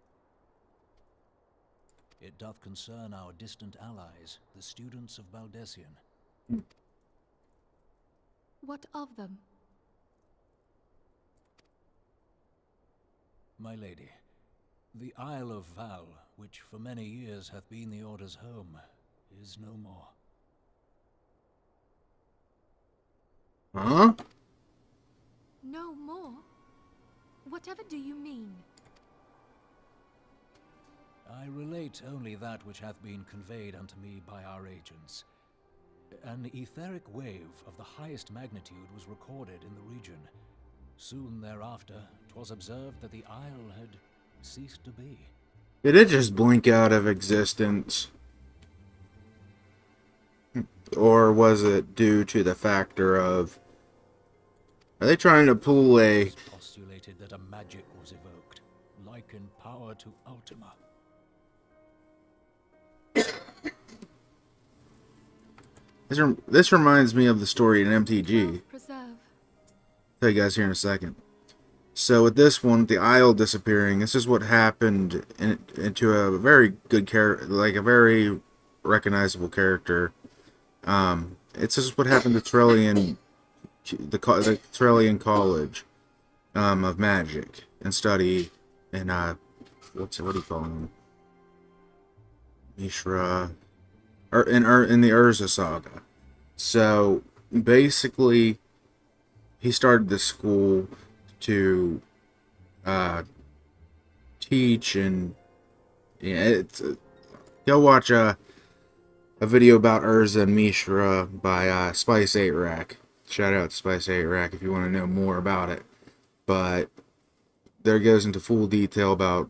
It doth concern our distant allies, the students of Baldessian. What of them? My lady, the Isle of Val, which for many years hath been the Order's home, is no more. Huh? No more? Whatever do you mean? I relate only that which hath been conveyed unto me by our agents. An etheric wave of the highest magnitude was recorded in the region. Soon thereafter, 'twas observed that the isle had ceased to be. Did it just blink out of existence? Or was it due to the factor of... Are they trying to pull a... It was postulated that a magic was evoked, like in power to Ultima. This reminds me of the story in MTG. Preserve. Tell you guys here in a second. So with this one, the Isle disappearing, this is what happened into a very good character, like a very recognizable character. It's just what happened to Trillian, the Trillian College of Magic and Study, and what do you call him? Mishra, or in the Urza saga. So basically, he started this school to teach, and yeah, it's go watch a video about Urza and Mishra by Spice 8 Rack. Shout out to Spice 8 Rack if you want to know more about it. But there goes into full detail about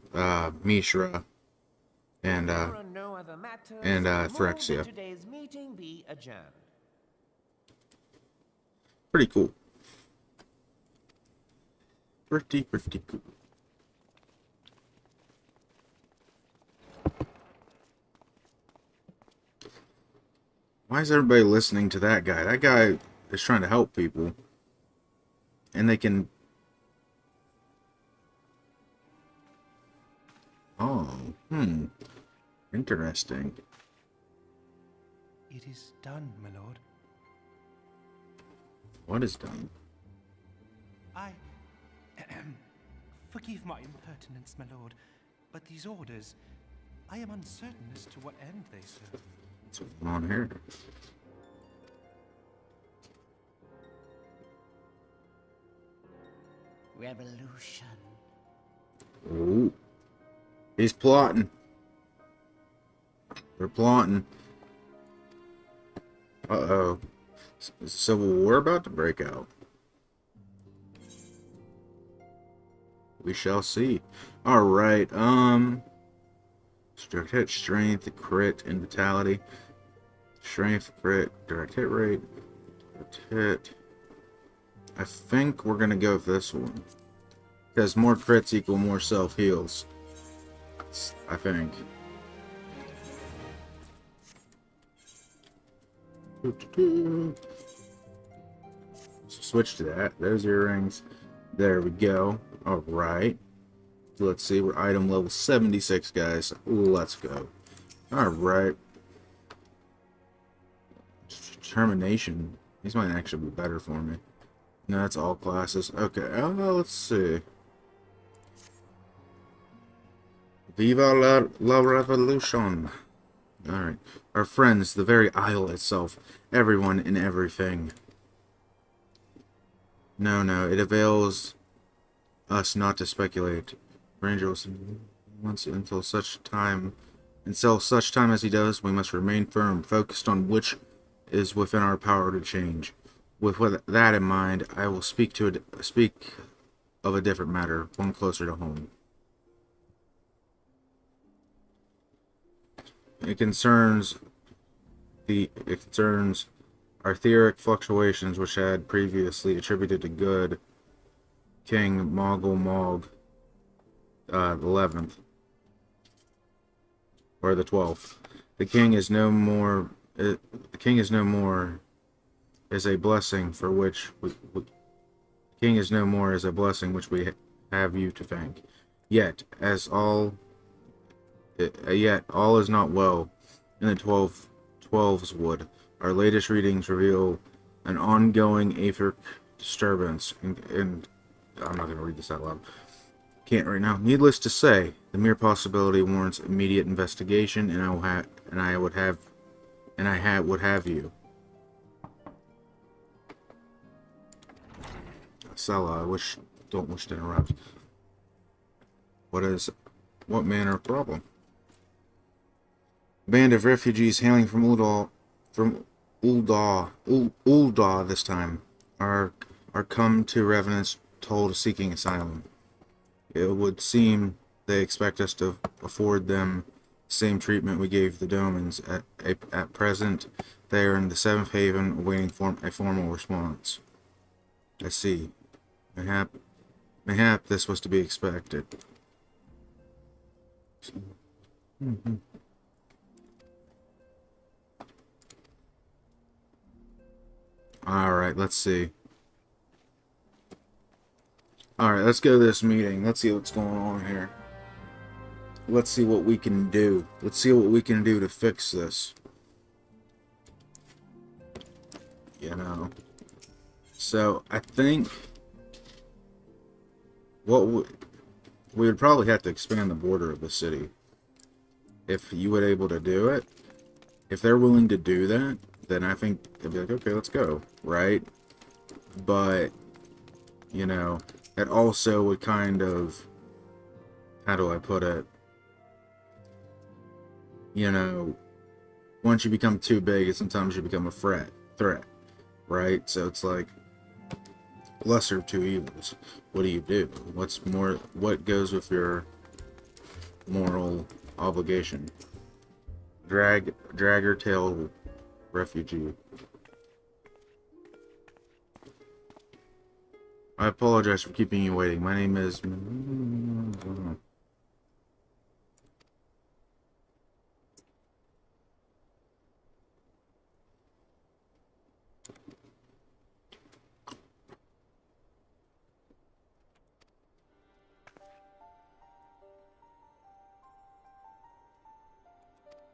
Mishra and Phyrexia. Today's meeting be adjourned. Pretty cool. Pretty cool. Why is everybody listening to that guy? That guy is trying to help people. And they can... Oh, interesting. It is done, my lord. What is done? I... Forgive my impertinence, my lord, but these orders, I am uncertain as to what end they serve. What's going on here? Revolution. Ooh. He's plotting. They're plotting. Uh-oh. Is a civil war about to break out? We shall see. Alright, direct hit, strength, crit, and vitality. Strength, crit, direct hit rate, direct hit. I think we're gonna go with this one. Because more crits equal more self-heals. I think. So switch to that. There's earrings. There we go. All right. Let's see. We're item level 76, guys. Let's go. All right. Determination. These might actually be better for me. No, that's all classes. Okay. Let's see. Viva la revolution. Alright. Our friends, the very isle itself. Everyone and everything. No, it avails us not to speculate. Ranger once until such time as he does, we must remain firm, focused on which is within our power to change. With that in mind, I will speak of a different matter, one closer to home. It concerns arthuric fluctuations which had previously attributed to good King Mogul Mog the 11th or the 12th. The king is no more. The king is no more. Is a blessing for which king is no more is a blessing which we have you to thank. Yet all is not well in the 12's wood. Our latest readings reveal an ongoing aetheric disturbance, and I'm not going to read this out loud. Can't right now. Needless to say, the mere possibility warrants immediate investigation, and I would have you. Sella, don't wish to interrupt. What manner of problem? A band of refugees hailing from Ul'dah this time, are come to Revenant's toll seeking asylum. It would seem they expect us to afford them the same treatment we gave the Domans. At present, they are in the Seventh Haven awaiting a formal response. I see. Mayhap this was to be expected. Alright, let's see. Alright, let's go to this meeting. Let's see what's going on here. Let's see what we can do. Let's see what we can do to fix this. You know. So, I think we would probably have to expand the border of the city. If you were able to do it. If they're willing to do that, then I think they'd be like, okay, let's go. Right? But, you know, it also would kind of, how do I put it? You know, once you become too big, sometimes you become a threat. Right? So it's like, lesser of two evils. What do? What goes with your moral obligation? Dragger tail refugee. I apologize for keeping you waiting. My name is...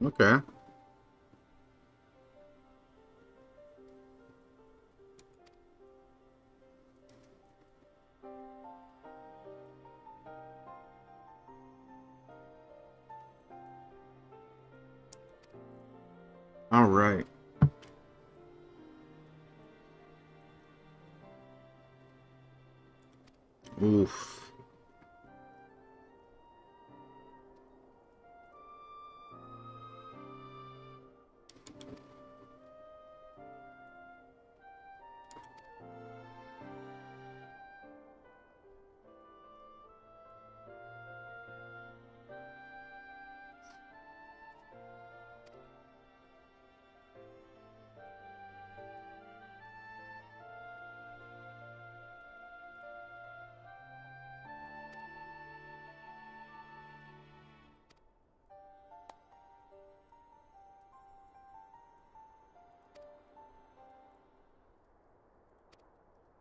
Okay. All right. Oof.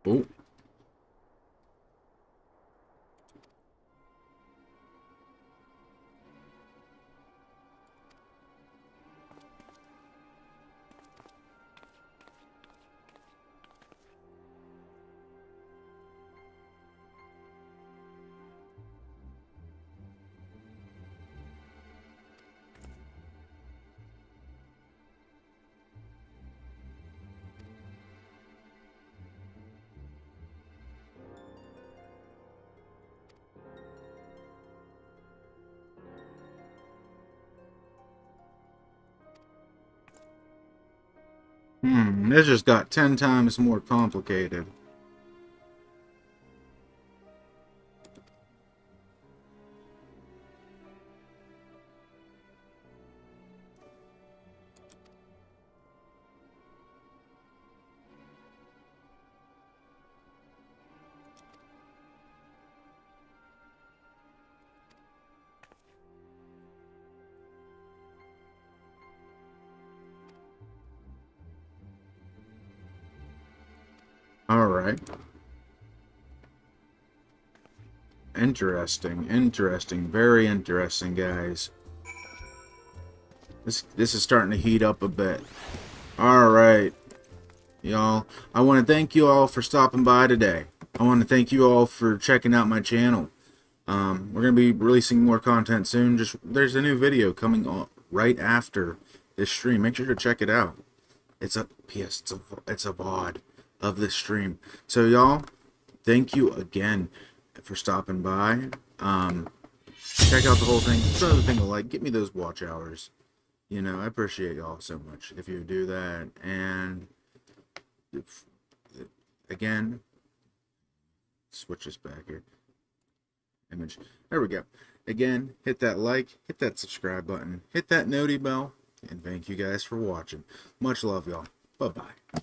Oh. This just got 10 times more complicated. All right. Interesting, very interesting, guys. This is starting to heat up a bit. All right, y'all. I want to thank you all for stopping by today. I want to thank you all for checking out my channel. We're gonna be releasing more content soon. There's a new video coming on right after this stream. Make sure to check it out. It's a VOD of this stream. So y'all, thank you again for stopping by. Check out the whole thing. Throw the thing a like. Get me those watch hours. You know, I appreciate y'all so much if you do that. And again, switch this back here. Image. There we go. Again, hit that like, hit that subscribe button, hit that noti bell, and thank you guys for watching. Much love, y'all. Bye-bye.